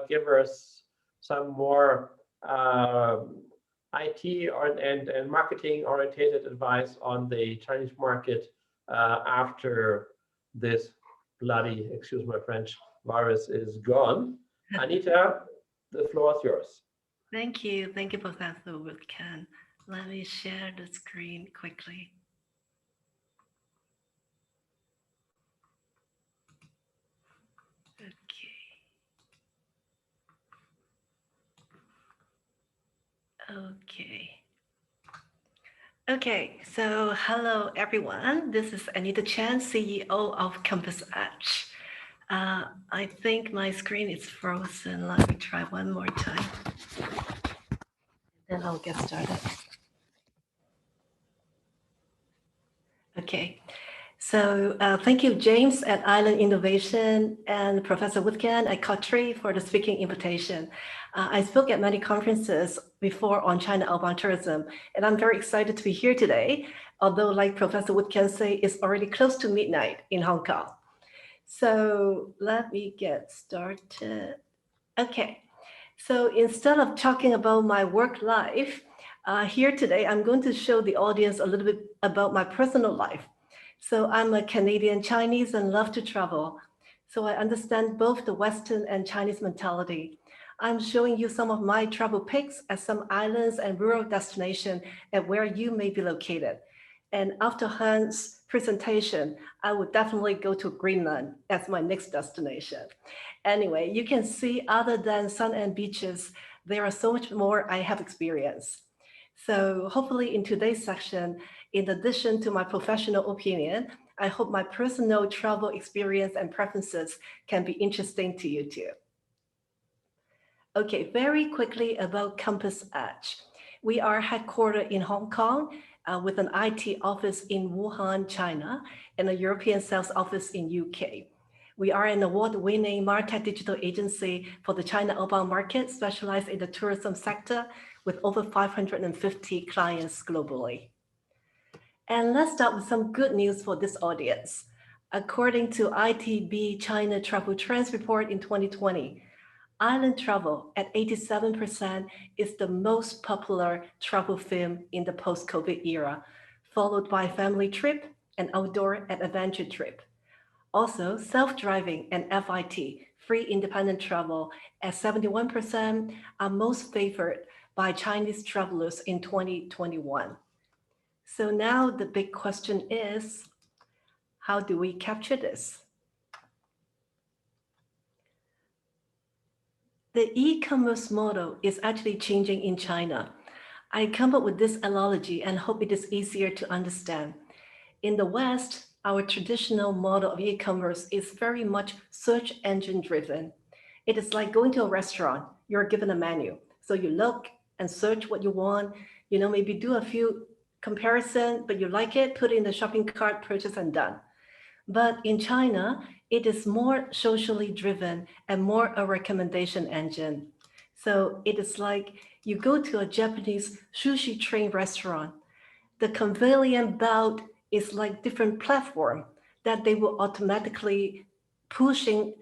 give us some more IT and marketing oriented advice on the Chinese market after this bloody, excuse my French, virus is gone. Anita, the floor is yours. Thank you, Professor Woodcan. Let me share the screen quickly. Okay, so hello everyone. This is Anita Chan, CEO of Compass Edge. I think my screen is frozen. Let me try one more time. Then I'll get started. Okay, so thank you, James at Island Innovation and Professor Woodcan at COTRI for the speaking invitation. I spoke at many conferences before on China outbound tourism, and I'm very excited to be here today, although like Professor Woodcan say, it's already close to midnight in Hong Kong. So let me get started. Okay, so instead of talking about my work life, here today, I'm going to show the audience a little bit about my personal life. So I'm a Canadian Chinese and love to travel. So I understand both the Western and Chinese mentality. I'm showing you some of my travel pics at some islands and rural destinations and where you may be located. And after Hans' presentation, I would definitely go to Greenland as my next destination. Anyway, you can see other than sun and beaches, there are so much more I have experienced. So hopefully in today's section, in addition to my professional opinion, I hope my personal travel experience and preferences can be interesting to you too. Okay, very quickly about Compass Edge. We are headquartered in Hong Kong with an IT office in Wuhan, China, and a European sales office in UK. We are an award-winning MarTech digital agency for the China outbound market, specialized in the tourism sector with over 550 clients globally. And let's start with some good news for this audience. According to ITB China Travel Trends Report in 2020, island travel at 87% is the most popular travel theme in the post-COVID era, followed by family trip and outdoor and adventure trip. Also, self-driving and FIT, free independent travel, at 71% are most favored by Chinese travelers in 2021. So now the big question is, how do we capture this? The e-commerce model is actually changing in China. I come up with this analogy and hope it is easier to understand. In the West, our traditional model of e-commerce is very much search engine driven. It is like going to a restaurant. you're given a menu. So you look and search what you want, maybe do a few comparison, but you like it, put it in the shopping cart, purchase and done. But in China, it is more socially driven and more a recommendation engine. So it is like you go to a Japanese sushi train restaurant. The conveyor belt is like different platform that they will automatically pushing,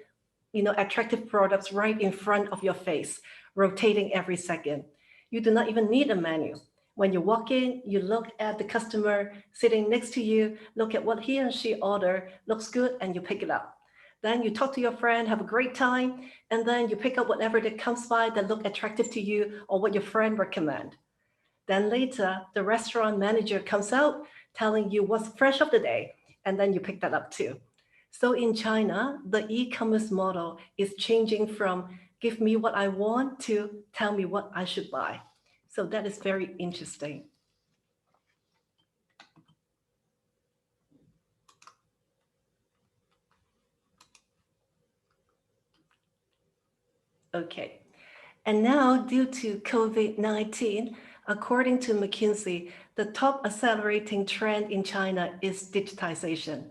attractive products right in front of your face, rotating every second. You do not even need a menu. When you walk in, you look at the customer sitting next to you, look at what he or she ordered, looks good, and you pick it up. Then you talk to your friend, have a great time, and then you pick up whatever that comes by that look attractive to you or what your friend recommend. Then later, the restaurant manager comes out telling you what's fresh of the day, and then you pick that up too. So in China, the e-commerce model is changing from give me what I want to tell me what I should buy. So that is very interesting. Okay. And now, due to COVID-19, according to McKinsey, the top accelerating trend in China is digitization.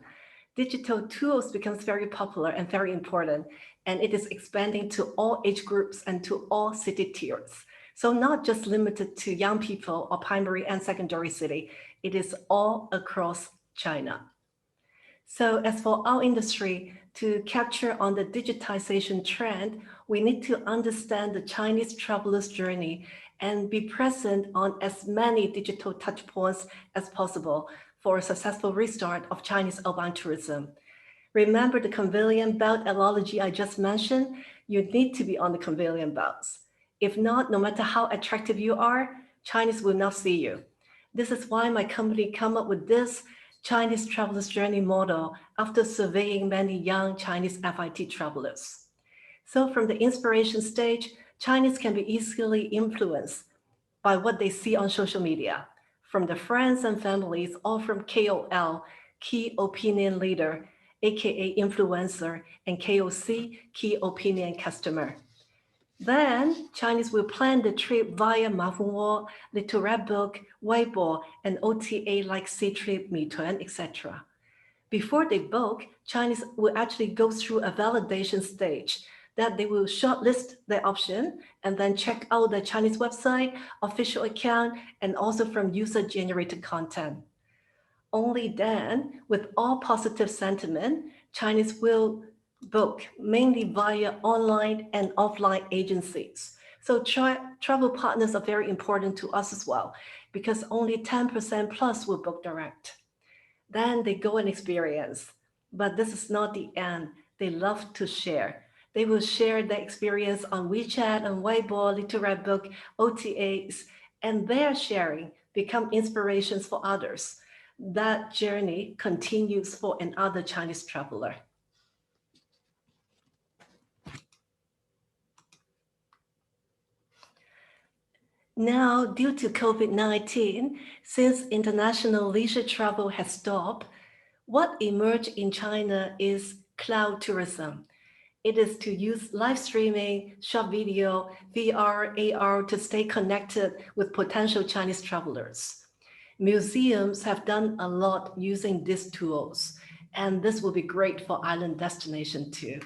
Digital tools becomes very popular and very important, and it is expanding to all age groups and to all city tiers. So not just limited to young people or primary and secondary city, it is all across China. So as for our industry, to capture on the digitization trend, we need to understand the Chinese traveler's journey and be present on as many digital touchpoints as possible for a successful restart of Chinese outbound tourism. Remember the conveyor belt analogy I just mentioned? You need to be on the conveyor belts. If not, no matter how attractive you are, Chinese will not see you. This is why my company come up with this Chinese traveler's journey model after surveying many young Chinese FIT travelers. So from the inspiration stage, Chinese can be easily influenced by what they see on social media, from the friends and families, or from KOL, key opinion leader, aka influencer, and KOC, key opinion customer. Then Chinese will plan the trip via Mafunwo, Little Weibo, and OTA like Ctrip, Meituan, etc. Before they book, Chinese will actually go through a validation stage that they will shortlist their option and then check out the Chinese website, official account, and also from user-generated content. Only then, with all positive sentiment, Chinese will book mainly via online and offline agencies. So travel partners are very important to us as well, because only 10% plus will book direct. Then they go and experience, but this is not the end. They love to share. They will share their experience on WeChat and Weibo, Little Red Book, OTAs, and their sharing become inspirations for others. That journey continues for another Chinese traveler. Now, due to COVID-19, since international leisure travel has stopped, what emerged in China is cloud tourism. It is to use live streaming, short video, VR, AR to stay connected with potential Chinese travelers. Museums have done a lot using these tools, and this will be great for island destination too.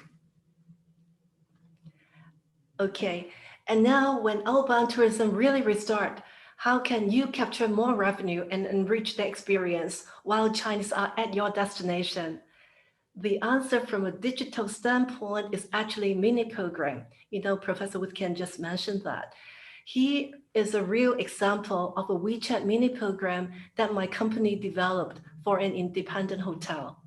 Okay, and now when outbound tourism really restart, how can you capture more revenue and enrich the experience while Chinese are at your destination? The answer from a digital standpoint is actually mini program. Professor Witkin just mentioned that. He is a real example of a WeChat mini program that my company developed for an independent hotel.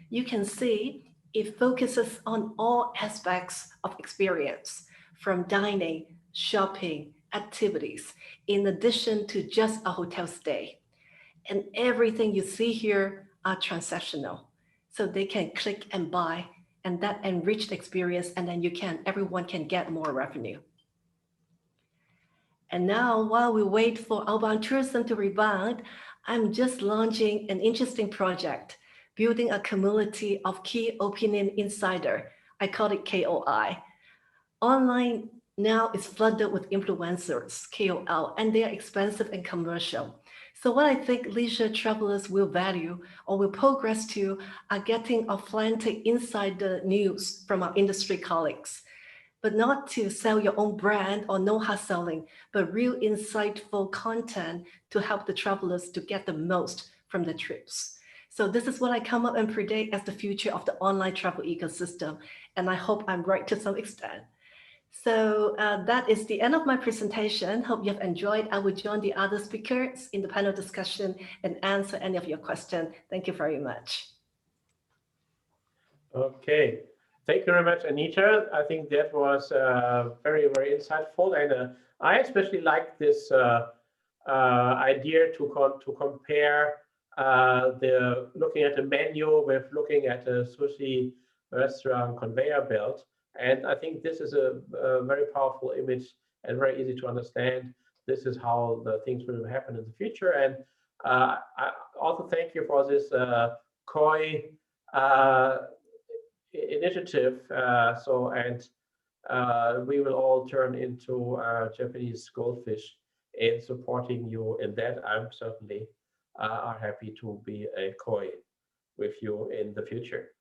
You can see it focuses on all aspects of experience, from dining, shopping, activities, in addition to just a hotel stay. And everything you see here are transactional. So they can click and buy, and that enriched experience, and then everyone can get more revenue. And now, while we wait for outbound tourism to rebound, I'm just launching an interesting project, building a community of key opinion insider. I call it KOI. Online now it's flooded with influencers, KOL, and they are expensive and commercial. So what I think leisure travelers will value or will progress to are getting authentic insider news from our industry colleagues, but not to sell your own brand or know-how selling, but real insightful content to help the travelers to get the most from the trips. So this is what I come up and predict as the future of the online travel ecosystem. And I hope I'm right to some extent. So that is the end of my presentation. Hope you have enjoyed. I will join the other speakers in the panel discussion and answer any of your questions. Thank you very much. Okay. Thank you very much, Anita. I think that was very, very insightful. And I especially like this idea to compare looking at the menu with looking at a sushi restaurant conveyor belt. And I think this is a very powerful image and very easy to understand. This is how the things will happen in the future. And I also thank you for this koi initiative. We will all turn into Japanese goldfish in supporting you in that. I'm certainly are happy to be a koi with you in the future.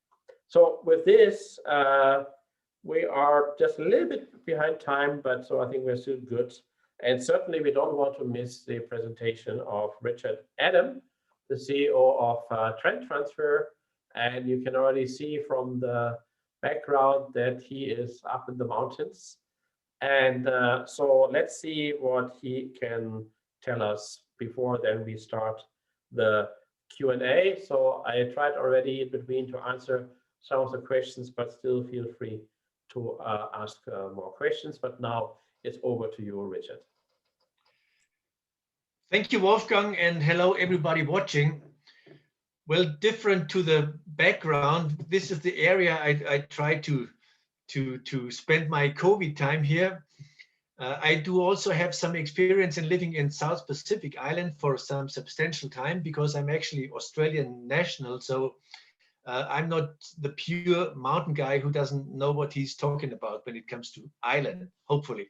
So with this, we are just a little bit behind time, but so I think we're still good. And certainly we don't want to miss the presentation of Richard Adam, the CEO of Trend Transfer. And you can already see from the background that he is up in the mountains. And so let's see what he can tell us before then we start the Q&A. So I tried already in between to answer some of the questions, but still feel free to ask more questions. But now it's over to you, Richard. Thank you, Wolfgang, and hello everybody watching. Well, different to the background, this is the area I try to spend my COVID time here. I do also have some experience in living in South Pacific Island for some substantial time because I'm actually Australian national. So I'm not the pure mountain guy who doesn't know what he's talking about when it comes to island, hopefully.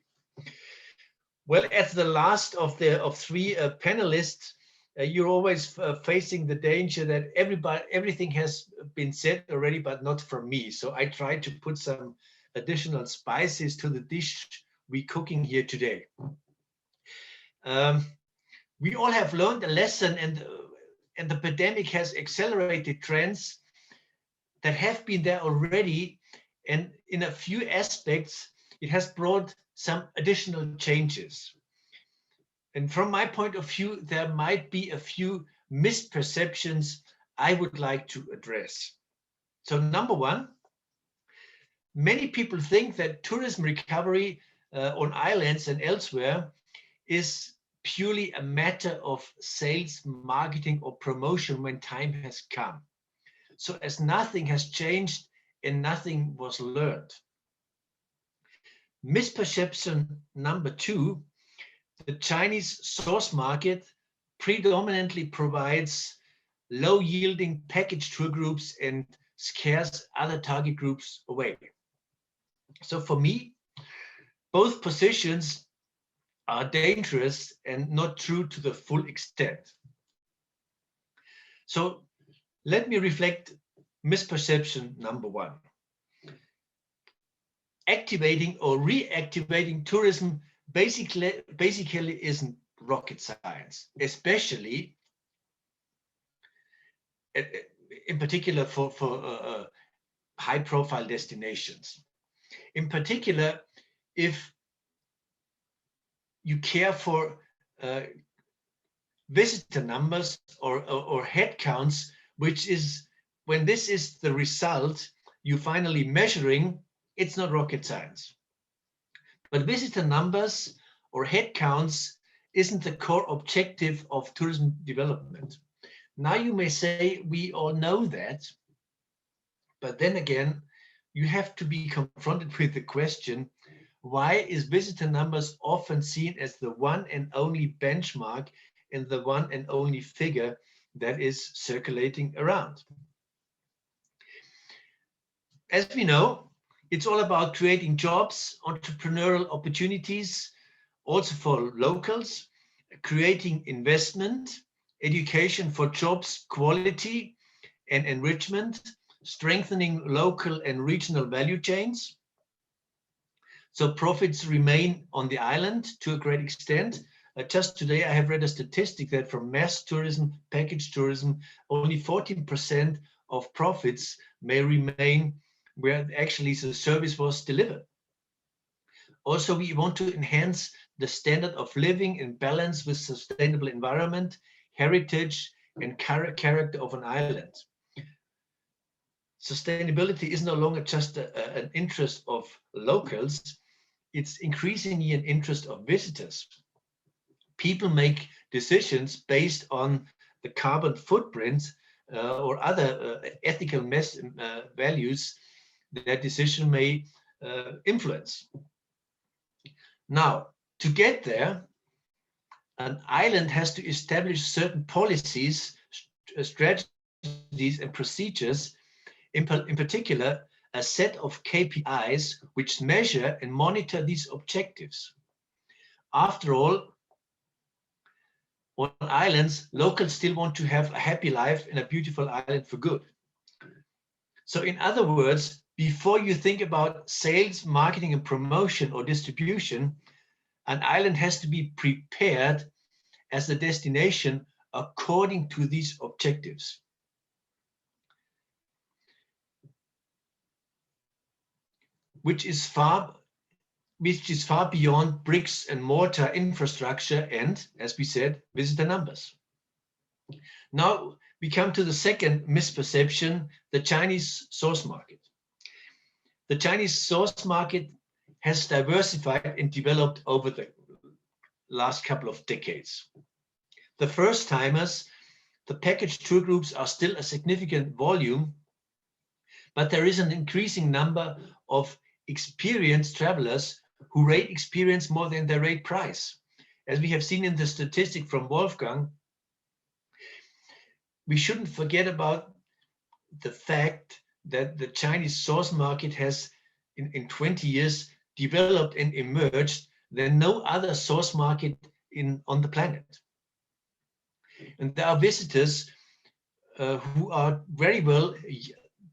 Well, as the last of three panelists, you're always facing the danger that everything has been said already, but not from me. So I try to put some additional spices to the dish we're cooking here today. We all have learned a lesson, and the pandemic has accelerated trends that have been there already. And in a few aspects, it has brought some additional changes. And from my point of view, there might be a few misperceptions I would like to address. So number one, many people think that tourism recovery on islands and elsewhere is purely a matter of sales, marketing, or promotion when time has come. So as nothing has changed and nothing was learned. Misperception number two, the Chinese source market predominantly provides low-yielding package tour groups and scares other target groups away. So for me, both positions are dangerous and not true to the full extent. So let me reflect misperception number one. Activating or reactivating tourism basically isn't rocket science, especially in particular for high-profile destinations. In particular, if you care for visitor numbers or head counts, which is when this is the result you finally measuring, it's not rocket science. But visitor numbers or head counts isn't the core objective of tourism development. Now you may say, we all know that, but then again, you have to be confronted with the question, why is visitor numbers often seen as the one and only benchmark and the one and only figure that is circulating around? As we know, It's all about creating jobs, entrepreneurial opportunities, also for locals, creating investment, education for jobs, quality and enrichment, strengthening local and regional value chains. So profits remain on the island to a great extent. Just today, I have read a statistic that from mass tourism, package tourism, only 14% of profits may remain where actually the service was delivered. Also, we want to enhance the standard of living in balance with sustainable environment, heritage, and character of an island. Sustainability is no longer just an interest of locals, it's increasingly an interest of visitors. People make decisions based on the carbon footprint or other ethical values that decision may influence. Now, to get there, an island has to establish certain policies, strategies, and procedures, in particular, a set of KPIs which measure and monitor these objectives. After all, on islands, locals still want to have a happy life in a beautiful island for good. So in other words, before you think about sales, marketing, and promotion or distribution, an island has to be prepared as a destination according to these objectives. Which is far beyond bricks and mortar infrastructure and, as we said, visitor numbers. Now we come to the second misperception, the Chinese source market. The Chinese source market has diversified and developed over the last couple of decades. The first timers, the package tour groups are still a significant volume, but there is an increasing number of experienced travelers who rate experience more than they rate price. As we have seen in the statistic from Wolfgang, we shouldn't forget about the fact that the Chinese source market has in 20 years developed and emerged than no other source market on the planet. And there are visitors who are very well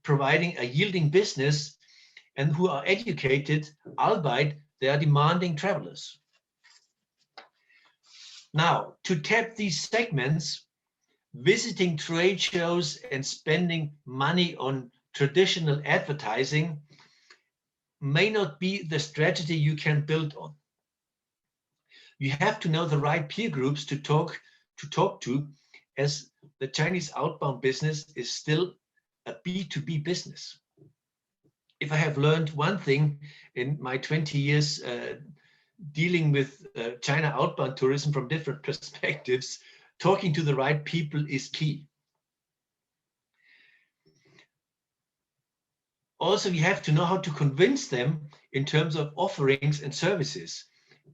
providing a yielding business and who are educated, albeit they are demanding travelers. Now, to tap these segments, visiting trade shows and spending money on traditional advertising may not be the strategy you can build on. You have to know the right peer groups to talk to, as the Chinese outbound business is still a B2B business. If I have learned one thing in my 20 years dealing with China outbound tourism from different perspectives, talking to the right people is key. Also, you have to know how to convince them in terms of offerings and services.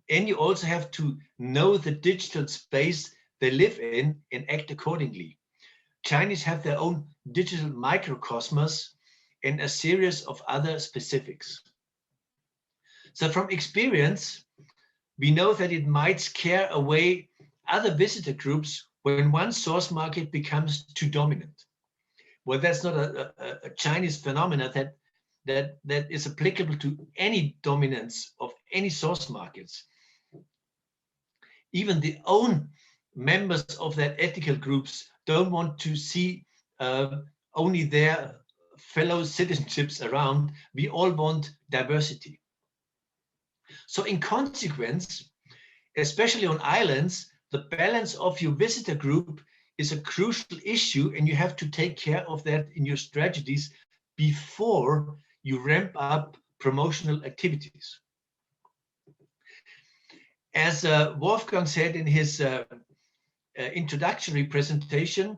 And you also have to know the digital space they live in and act accordingly. Chinese have their own digital microcosmos and a series of other specifics. So from experience, we know that it might scare away other visitor groups when one source market becomes too dominant. Well, that's not a Chinese phenomena that is applicable to any dominance of any source markets. Even the own members of that ethical groups don't want to see only their fellow citizenships around. We all want diversity. So in consequence, especially on islands, the balance of your visitor group is a crucial issue, and you have to take care of that in your strategies before you ramp up promotional activities. As Wolfgang said in his introductory presentation,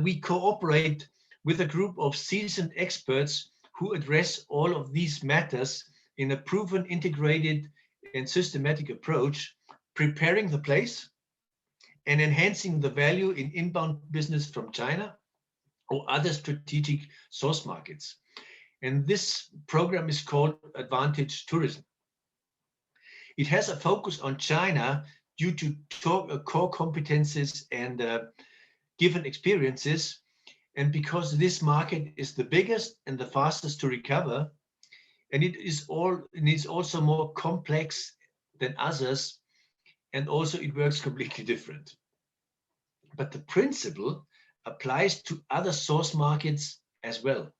we cooperate with a group of seasoned experts who address all of these matters in a proven, integrated, and systematic approach, preparing the place and enhancing the value in inbound business from China or other strategic source markets. And this program is called Advantage Tourism. It has a focus on China due to core competences and given experiences. And because this market is the biggest and the fastest to recover, and it is also more complex than others, and also it works completely different. But the principle applies to other source markets as well.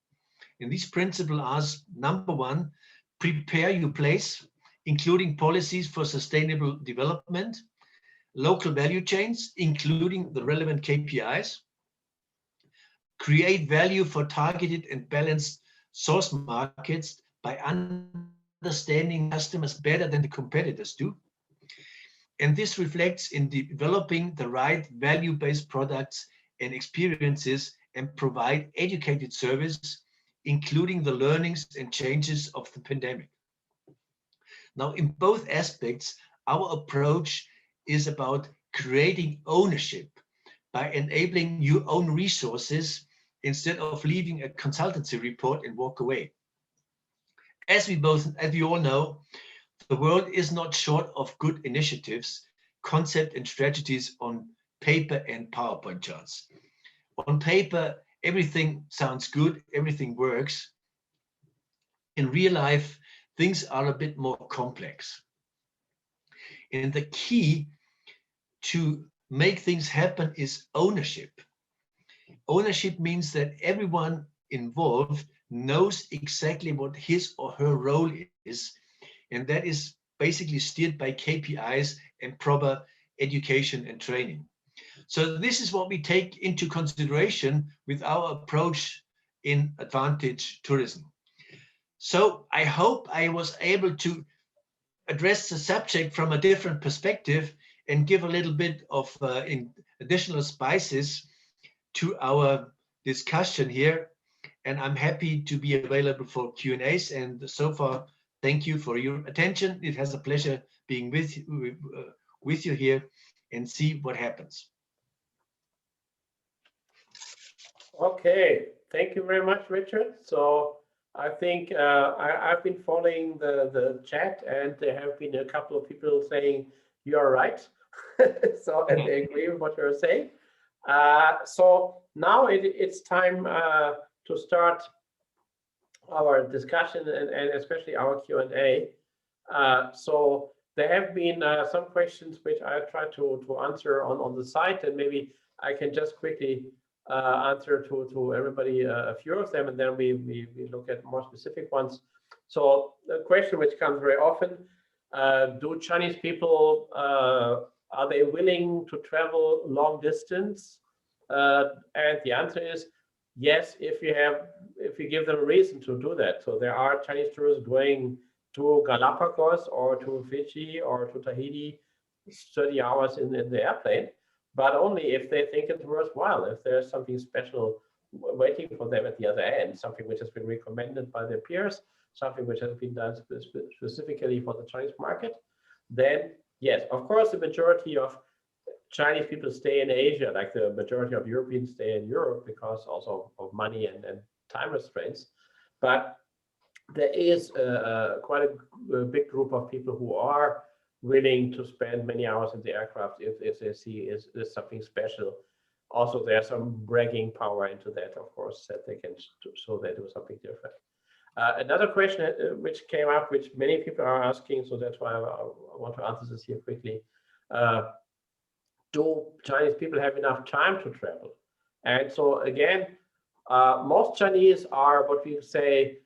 And these principles are: number one, prepare your place, including policies for sustainable development, local value chains, including the relevant KPIs, create value for targeted and balanced source markets by understanding customers better than the competitors do. And this reflects in developing the right value-based products and experiences and provide educated service, including the learnings and changes of the pandemic. Now, in both aspects, our approach is about creating ownership by enabling your own resources instead of leaving a consultancy report and walk away. As we all know, the world is not short of good initiatives, concepts, and strategies on paper and PowerPoint charts. On paper, everything sounds good, everything works. In real life, things are a bit more complex. And the key to make things happen is ownership. Ownership means that everyone involved knows exactly what his or her role is, and that is basically steered by KPIs and proper education and training. So this is what we take into consideration with our approach in Advantage Tourism. So I hope I was able to address the subject from a different perspective and give a little bit of additional spices to our discussion here. And I'm happy to be available for Q&As. And so far, thank you for your attention. It has a pleasure being with you here and see what happens. Okay, thank you very much, Richard. So I think I've been following the chat, and there have been a couple of people saying you're right. So, and they agree with what you're saying. So now it's time to start our discussion and especially our Q&A. So there have been some questions which I tried to answer on the site, and maybe I can just quickly answer to everybody a few of them, and then we look at more specific ones. So the question which comes very often, do Chinese people, are they willing to travel long distance? And the answer is yes, if you give them a reason to do that. So there are Chinese tourists going to Galapagos or to Fiji or to Tahiti 30 hours in the airplane, but only if they think it's worthwhile, if there's something special waiting for them at the other end, something which has been recommended by their peers, something which has been done specifically for the Chinese market, then yes, of course, the majority of Chinese people stay in Asia, like the majority of Europeans stay in Europe because also of money and time restraints. But there is quite a big group of people who are willing to spend many hours in the aircraft if they see is something special. Also, there's some bragging power into that, of course, that they can show they do something different. Another question which came up, which many people are asking, so that's why I want to answer this here quickly. Do Chinese people have enough time to travel? And so again, most Chinese are what we say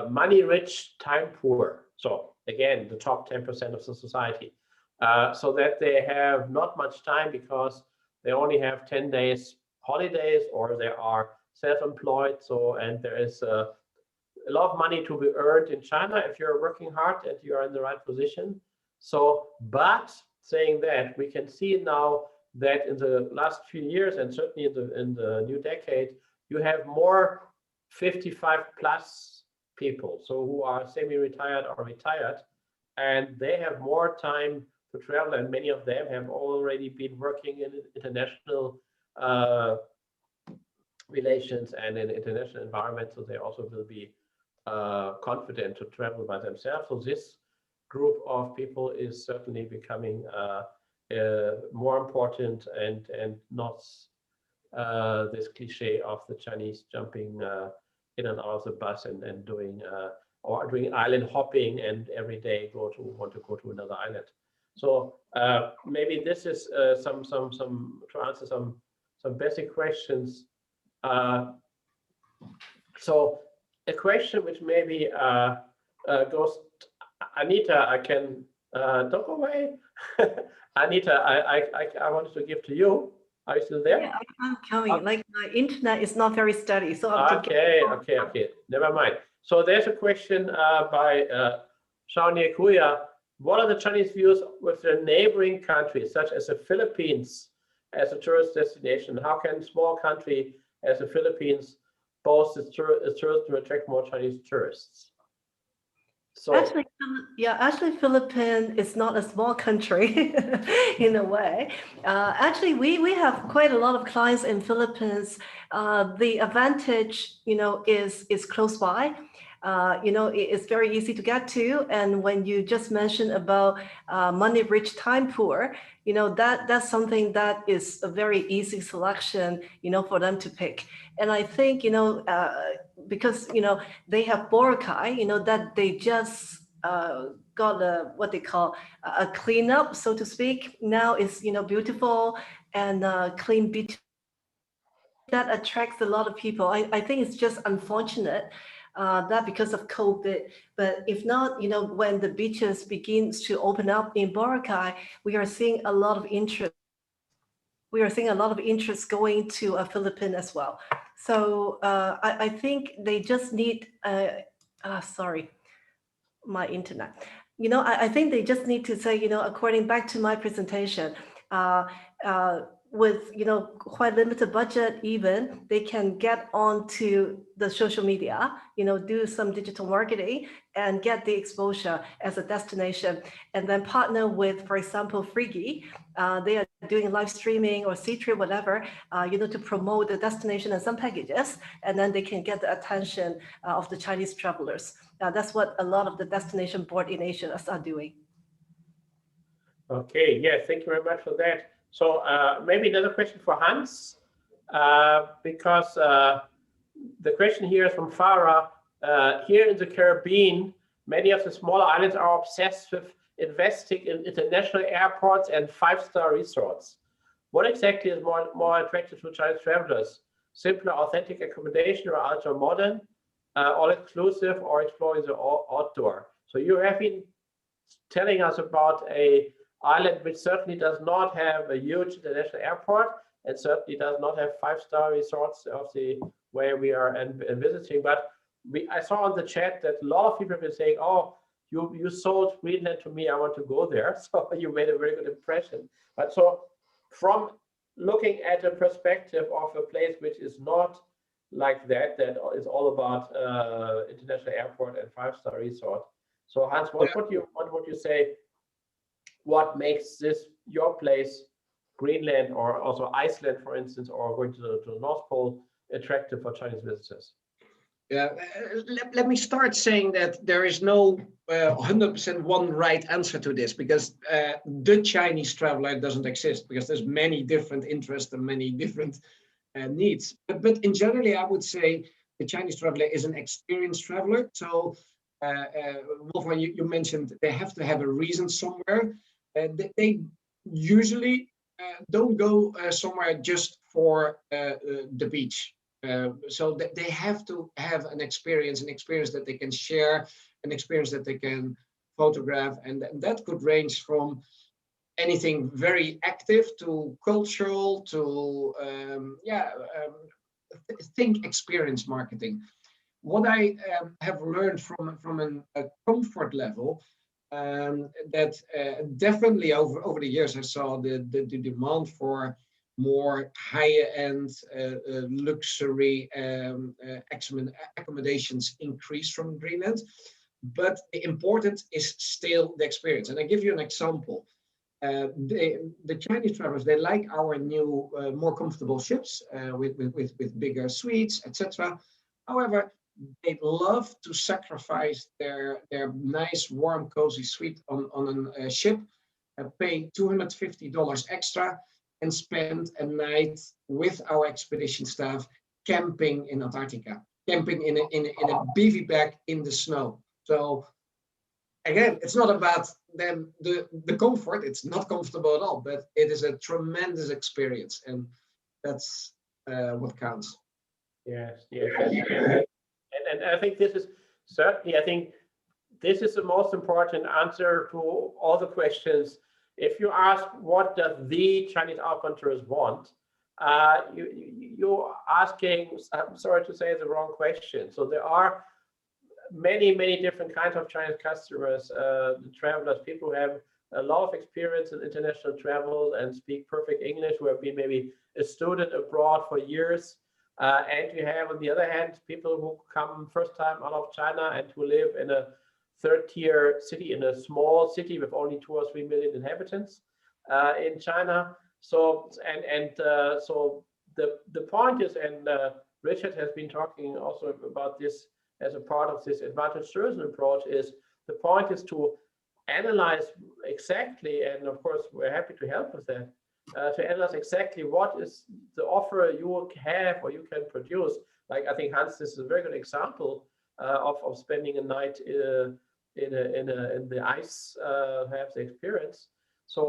money rich, time poor. So again, the top 10% of the society. So that they have not much time because they only have 10 days holidays, or they are self-employed. So, and there is a lot of money to be earned in China if you're working hard and you're in the right position. So, but saying that, we can see now that in the last few years, and certainly in the new decade, you have more 55 plus people, so who are semi-retired or retired, and they have more time to travel, and many of them have already been working in international relations and in international environment, so they also will be confident to travel by themselves. So this group of people is certainly becoming more important, and not this cliche of the Chinese jumping in and out of the bus and doing island hopping, and every day want to go to another island. So maybe this is some to answer some basic questions. So a question which maybe goes, Anita, I can don't go away. Anita, I wanted to give to you. Are you still there? Yeah, I'm coming. Like my internet is not very steady, so Okay. Never mind. So there's a question by Shawnee Kuya. What are the Chinese views with the neighboring countries, such as the Philippines, as a tourist destination? How can a small country as the Philippines boast its tourism to attract more Chinese tourists? So actually, Philippines is not a small country in a way. Actually, we have quite a lot of clients in Philippines. The advantage, is close by. It's very easy to get to. And when you just mentioned about money rich, time poor, that's something that is a very easy selection, for them to pick. And I think, because, they have Boracay, that they just got what they call a cleanup, so to speak. Now it's, beautiful and clean beach that attracts a lot of people. I think it's just unfortunate that because of COVID, but if not, when the beaches begins to open up in Boracay, we are seeing a lot of interest. We are seeing a lot of interest going to Philippines as well. So I think they just need, sorry, my internet. I think they just need to say, according back to my presentation, with quite limited budget, even they can get onto the social media, do some digital marketing and get the exposure as a destination, and then partner with, for example, Frigi. They are doing live streaming or C-Trip, whatever, to promote the destination and some packages, and then they can get the attention of the Chinese travelers. That's what a lot of the destination board in Asia are doing. Okay, yeah, thank you very much for that. So maybe another question for Hans, because the question here is from Farah. Here in the Caribbean, many of the smaller islands are obsessed with investing in international airports and five-star resorts. What exactly is more attractive to Chinese travelers? Simpler, authentic accommodation, or ultra modern, all-inclusive, or exploring the outdoor? So you have been telling us about a island which certainly does not have a huge international airport, and certainly does not have five-star resorts of the way we are visiting. But I saw on the chat that a lot of people have been saying, "Oh, you sold Greenland to me. I want to go there." So you made a very good impression. But so from looking at a perspective of a place which is not like that is all about international airport and five-star resort. So Hans, what would you say? What makes this your place, Greenland, or also Iceland, for instance, or going to the North Pole, attractive for Chinese visitors? Yeah, let me start saying that there is no 100% one right answer to this, because the Chinese traveler doesn't exist, because there's many different interests and many different needs. But in generally, I would say the Chinese traveler is an experienced traveler. So Wolfgang, you mentioned they have to have a reason somewhere. They usually don't go somewhere just for the beach. So they have to have an experience that they can share, an experience that they can photograph, and that could range from anything very active to cultural to think experience marketing. What I have learned from a comfort level, that definitely over the years I saw the demand for more higher end luxury accommodations increase from Greenland, but the important is still the experience. And I give you an example. The Chinese travelers, they like our new more comfortable ships with bigger suites, etc. However, they love to sacrifice their nice, warm, cozy suite on a ship, pay $250 extra, and spend a night with our expedition staff camping in Antarctica, camping in a bivy bag in the snow. So again, it's not about them the comfort. It's not comfortable at all, but it is a tremendous experience, and that's what counts. Yes, yes. And I think this is certainly, I think this is the most important answer to all the questions. If you ask what does the Chinese outbound tourist want, you're asking, I'm sorry to say, the wrong question. So there are many different kinds of Chinese customers, travelers, people who have a lot of experience in international travel and speak perfect English, who have been maybe a student abroad for years. And you have, on the other hand, people who come first time out of China and who live in a third-tier city, in a small city with only 2 or 3 million inhabitants in China. So so the point is, and Richard has been talking also about this as a part of this advantage tourism approach, is the point is to analyze exactly, and of course we're happy to help with that, to analyze exactly what is the offer you have or you can produce. Like, I think Hans, this is a very good example of spending a night in the ice, have the experience. So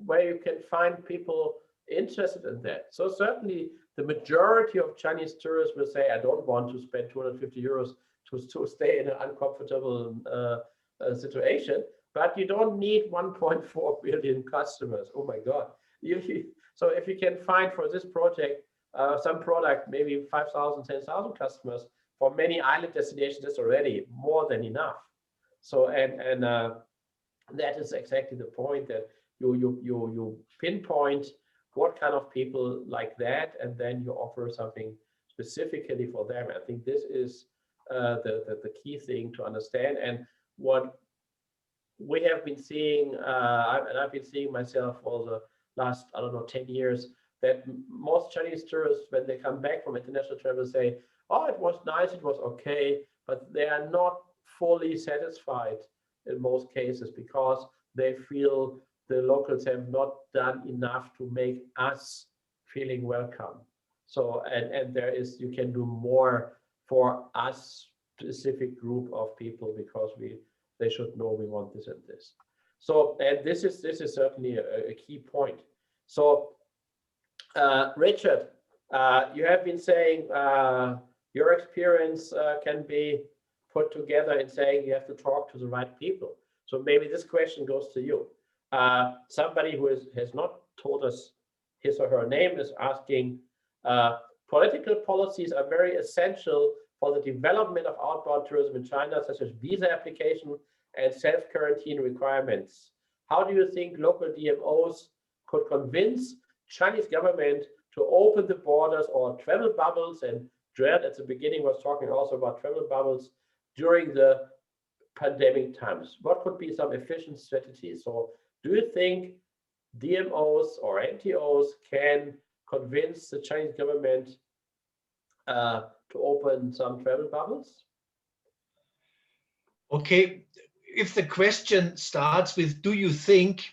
where you can find people interested in that. So certainly the majority of Chinese tourists will say, I don't want to spend 250 euros to stay in an uncomfortable situation, but you don't need 1.4 billion customers. Oh my God. So if you can find for this project some product, maybe 5,000, 10,000 customers, for many island destinations, that's already more than enough. So, and that is exactly the point, that you pinpoint what kind of people like that, and then you offer something specifically for them. I think this is the key thing to understand. And what we have been seeing, and I've been seeing myself for the last, I don't know, 10 years, that most Chinese tourists, when they come back from international travel, say, oh, it was nice, it was okay, but they are not fully satisfied in most cases, because they feel the locals have not done enough to make us feeling welcome. So, and there is, you can do more for us specific group of people, because they should know we want this and this. So, and this is certainly a key point. So, Richard, you have been saying your experience can be put together in saying you have to talk to the right people. So maybe this question goes to you. Somebody who has not told us his or her name is asking, political policies are very essential for the development of outbound tourism in China, such as visa application and self-quarantine requirements. How do you think local DMOs could convince Chinese government to open the borders or travel bubbles? And Dred at the beginning was talking also about travel bubbles during the pandemic times. What could be some efficient strategies? So do you think DMOs or NTOs can convince the Chinese government to open some travel bubbles? Okay, if the question starts with, do you think,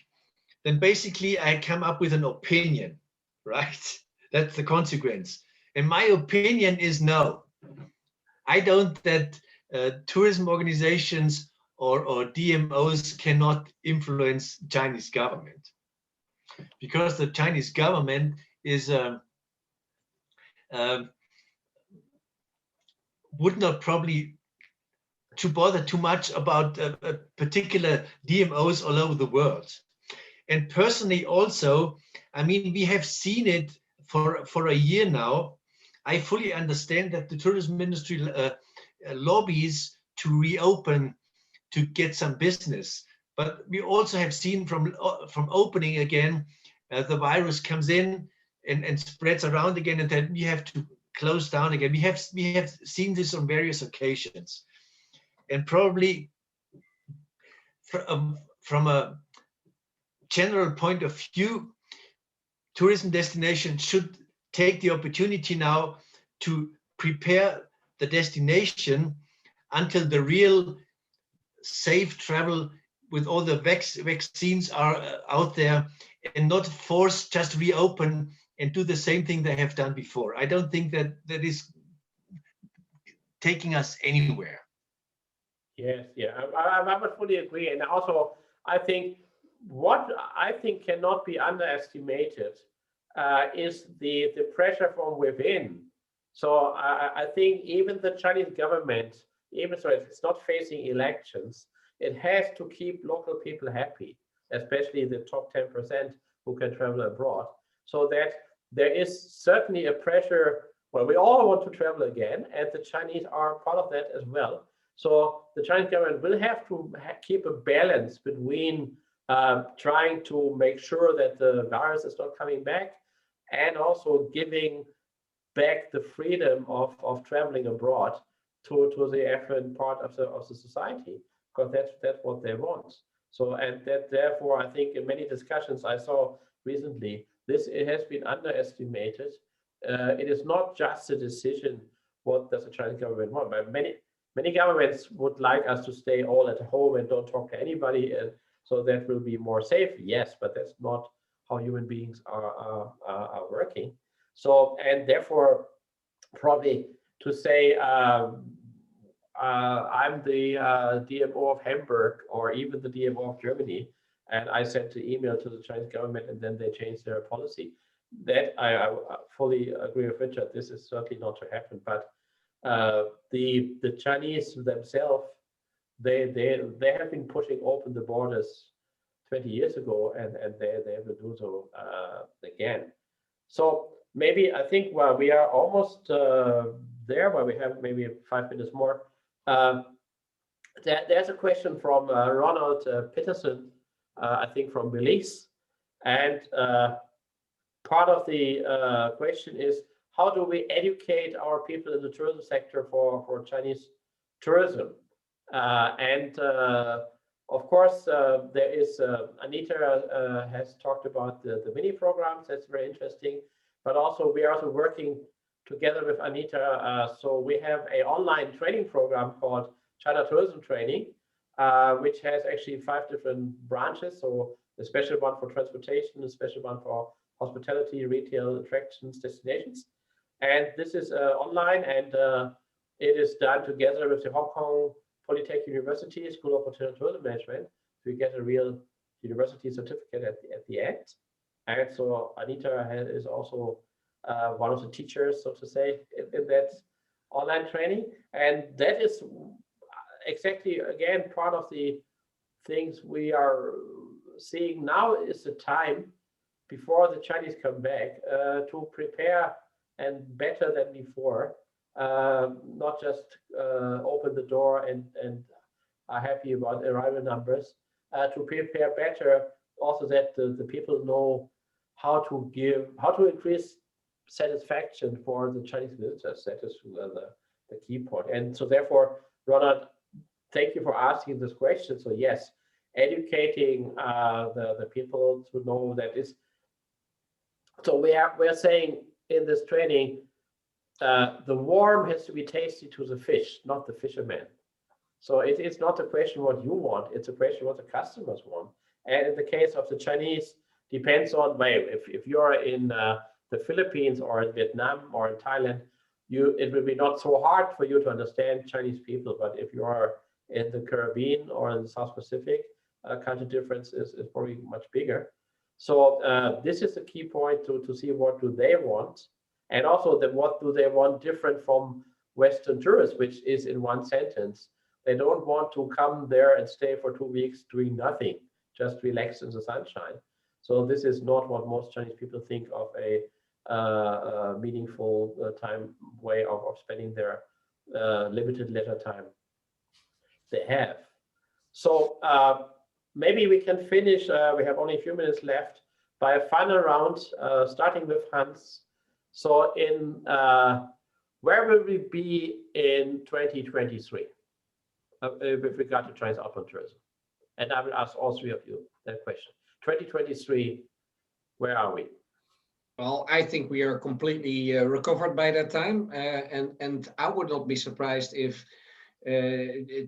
then basically I come up with an opinion, right? That's the consequence. And my opinion is no. I don't that tourism organizations or DMOs cannot influence Chinese government, because the Chinese government is would not probably to bother too much about particular DMOs all over the world. And personally also, I mean, we have seen it for a year now. I fully understand that the tourism ministry lobbies to reopen to get some business. But we also have seen from opening again, the virus comes in and spreads around again, and then we have to close down again. We have seen this on various occasions. And probably from a general point of view, tourism destinations should take the opportunity now to prepare the destination until the real safe travel with all the vaccines are out there, and not force just reopen and do the same thing they have done before. I don't think that is taking us anywhere. Yes, yeah, I would fully agree. And also, I think what I think cannot be underestimated is the pressure from within. So I think even the Chinese government, even so it's not facing elections, it has to keep local people happy, especially the top 10% who can travel abroad. So that there is certainly a pressure. Well, we all want to travel again, and the Chinese are part of that as well. So the Chinese government will have to keep a balance between trying to make sure that the virus is not coming back, and also giving back the freedom of traveling abroad to the affluent part of the society, because that's what they want. So, and that therefore, I think in many discussions I saw recently, it has been underestimated. It is not just a decision what does the Chinese government want, but many governments would like us to stay all at home and don't talk to anybody, so that will be more safe. Yes, but that's not how human beings are working. So, and therefore, probably to say I'm the DMO of Hamburg or even the DMO of Germany, and I sent an email to the Chinese government and then they changed their policy. That I fully agree with Richard. This is certainly not to happen. But the Chinese themselves, they have been pushing open the borders 20 years ago, and they will do so again. So maybe I think we are almost there, where we have maybe 5 minutes more. There's a question from Ronald Peterson, I think from Belize, and part of the question is, how do we educate our people in the tourism sector for Chinese tourism? Of course, there is, Anita has talked about the mini programs. That's very interesting. But also, we are also working together with Anita. So we have an online training program called China Tourism Training, which has actually 5 different branches. So a special one for transportation, a special one for hospitality, retail, attractions, destinations. And this is online, and it is done together with the Hong Kong Polytechnic University School of Hotel and Tourism Management. So you get a real university certificate at the end. And so Anita is also one of the teachers, so to say, in that online training. And that is exactly, again, part of the things we are seeing now is the time before the Chinese come back to prepare and better than before, not just open the door and are happy about arrival numbers, to prepare better also that the people know how to increase satisfaction for the Chinese visitors. That is the key point. And so therefore, Ronald, thank you for asking this question. So yes, educating the people to know that is. So we are saying in this training, the worm has to be tasty to the fish, not the fisherman. So it's not a question what you want, it's a question what the customers want. And in the case of the Chinese, depends on, well, if you're in the Philippines or in Vietnam or in Thailand, it will be not so hard for you to understand Chinese people. But if you are in the Caribbean or in the South Pacific, culture difference is probably much bigger. So this is a key point to see what do they want, and also what do they want different from Western tourists, which is in one sentence. They don't want to come there and stay for 2 weeks doing nothing, just relax in the sunshine. So this is not what most Chinese people think of a meaningful way of spending their limited leisure time they have. So maybe we can finish, we have only a few minutes left, by a final round, starting with Hans. So where will we be in 2023 with regard to Chinese outbound tourism? And I will ask all 3 of you that question. 2023, where are we? Well, I think we are completely recovered by that time, and I would not be surprised if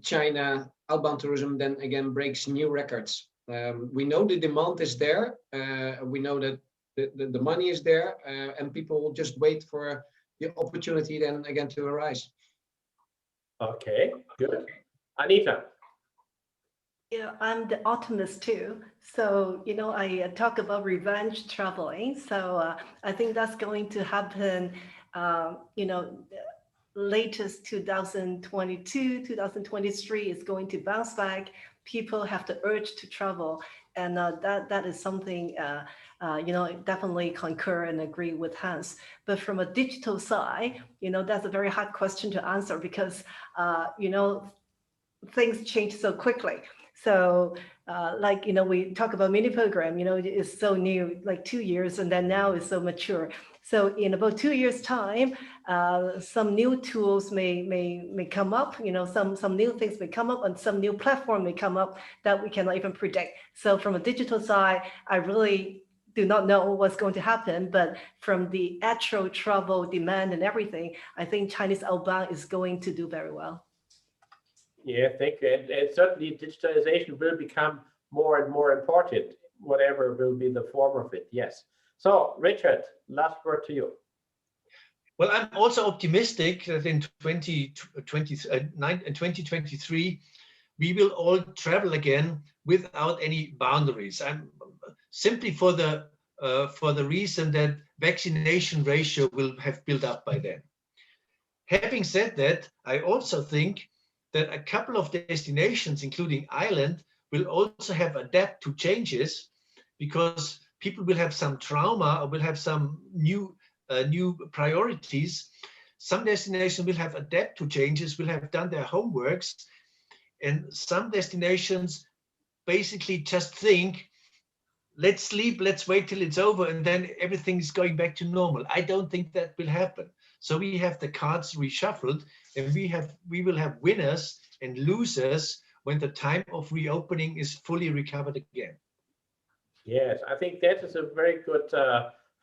China outbound tourism then again breaks new records. We know the demand is there. We know that the money is there, and people will just wait for the opportunity then again to arise. Okay, good. Anita. Yeah, I'm the optimist too. So, I talk about revenge traveling. So I think that's going to happen, latest 2022, 2023 is going to bounce back. People have the urge to travel. And that is something, definitely concur and agree with Hans. But from a digital side, that's a very hard question to answer because, things change so quickly. So, we talk about mini program, it's so new, like 2 years, and then now it's so mature. So in about 2 years' time, some new tools may come up, some new things may come up, and some new platform may come up that we cannot even predict. So from a digital side, I really do not know what's going to happen, but from the actual travel demand and everything, I think Chinese outbound is going to do very well. Yeah, thank you. And certainly digitalization will become more and more important, whatever will be the form of it. Yes. So, Richard, last word to you. Well, I'm also optimistic that in 2023, we will all travel again without any boundaries. I'm simply for the reason that vaccination ratio will have built up by then. Having said that, I also think that a couple of destinations, including Ireland, will also have adapt to changes because people will have some trauma or will have some new priorities. Some destinations will have adapt to changes, will have done their homeworks, and some destinations basically just think, let's sleep, let's wait till it's over, and then everything's going back to normal. I don't think that will happen. So we have the cards reshuffled, and we will have winners and losers when the time of reopening is fully recovered again. Yes, I think that is a very good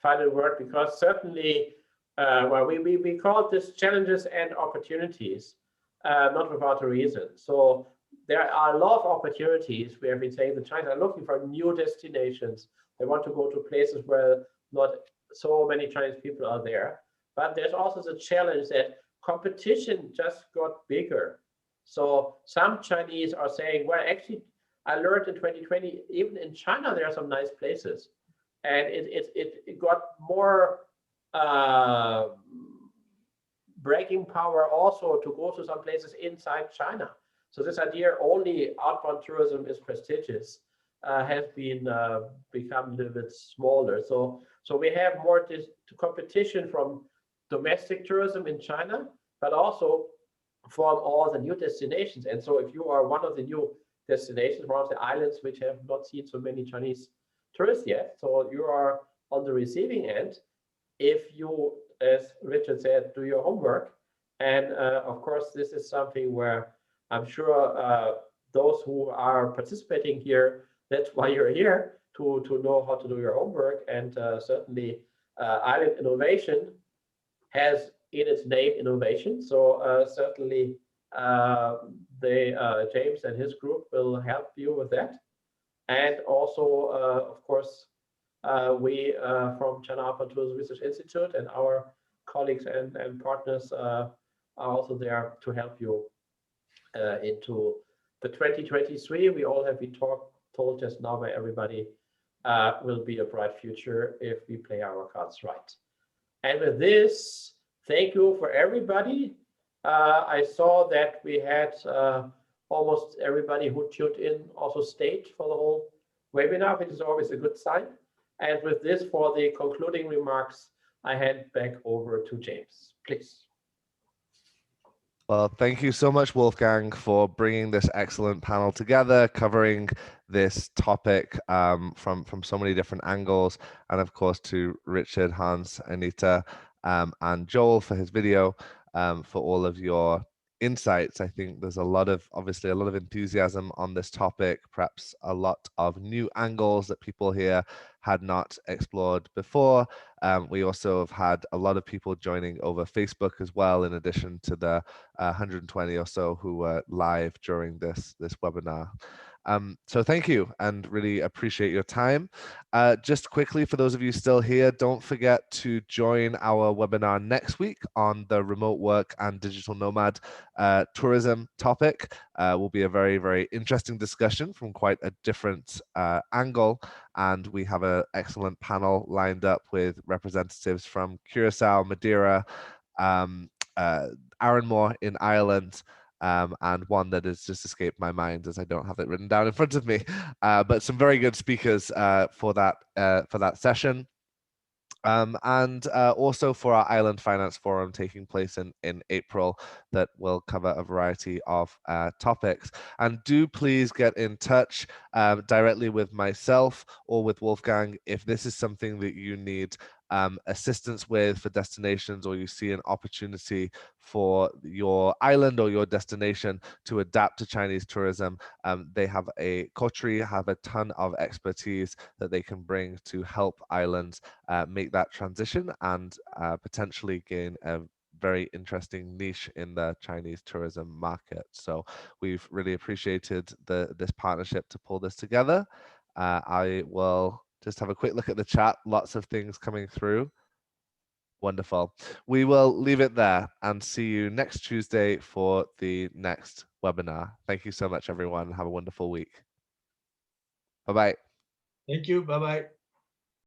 final word because certainly, we call this challenges and opportunities, not without a reason. So there are a lot of opportunities where we say the Chinese are looking for new destinations. They want to go to places where not so many Chinese people are there. But there's also the challenge that competition just got bigger. So some Chinese are saying, well, actually, I learned in 2020, even in China, there are some nice places. And it got more bragging power also to go to some places inside China. So this idea only outbound tourism is prestigious has been become a little bit smaller. So we have more competition from domestic tourism in China, but also from all the new destinations. And so if you are one of the new destinations, one of the islands which have not seen so many Chinese tourists yet, so you are on the receiving end if you, as Richard said, do your homework. And of course, this is something where I'm sure those who are participating here, that's why you're here, to know how to do your homework. And certainly Island Innovation has in its name innovation. So certainly James and his group will help you with that. And also, of course, we from China Outbound Tourism Research Institute and our colleagues and partners are also there to help you into the 2023. We all have been told just now by everybody will be a bright future if we play our cards right. And with this, thank you for everybody. I saw that we had almost everybody who tuned in also stayed for the whole webinar, which is always a good sign. And with this, for the concluding remarks, I hand back over to James, please. Well, thank you so much, Wolfgang, for bringing this excellent panel together, covering this topic from so many different angles, and of course to Richard, Hans, Anita, and Joel for his video, for all of your insights. I think there's obviously a lot of enthusiasm on this topic, perhaps a lot of new angles that people here had not explored before. We also have had a lot of people joining over Facebook as well, in addition to the 120 or so who were live during this webinar. So thank you, and really appreciate your time. Just quickly, for those of you still here, don't forget to join our webinar next week on the remote work and digital nomad tourism topic. Will be a very, very interesting discussion from quite a different angle, and we have an excellent panel lined up with representatives from Curacao, Madeira, Arranmore in Ireland, and one that has just escaped my mind as I don't have it written down in front of me. But some very good speakers for that session. And also for our Island Finance Forum taking place in April, that will cover a variety of topics. And do please get in touch directly with myself or with Wolfgang if this is something that you need assistance with for destinations, or you see an opportunity for your island or your destination to adapt to Chinese tourism. They have COTRI have a ton of expertise that they can bring to help islands make that transition and potentially gain a very interesting niche in the Chinese tourism market. So we've really appreciated this partnership to pull this together. I will just have a quick look at the chat. Lots of things coming through. Wonderful. We will leave it there and see you next Tuesday for the next webinar. Thank you so much, everyone. Have a wonderful week. Bye-bye. Thank you. Bye-bye.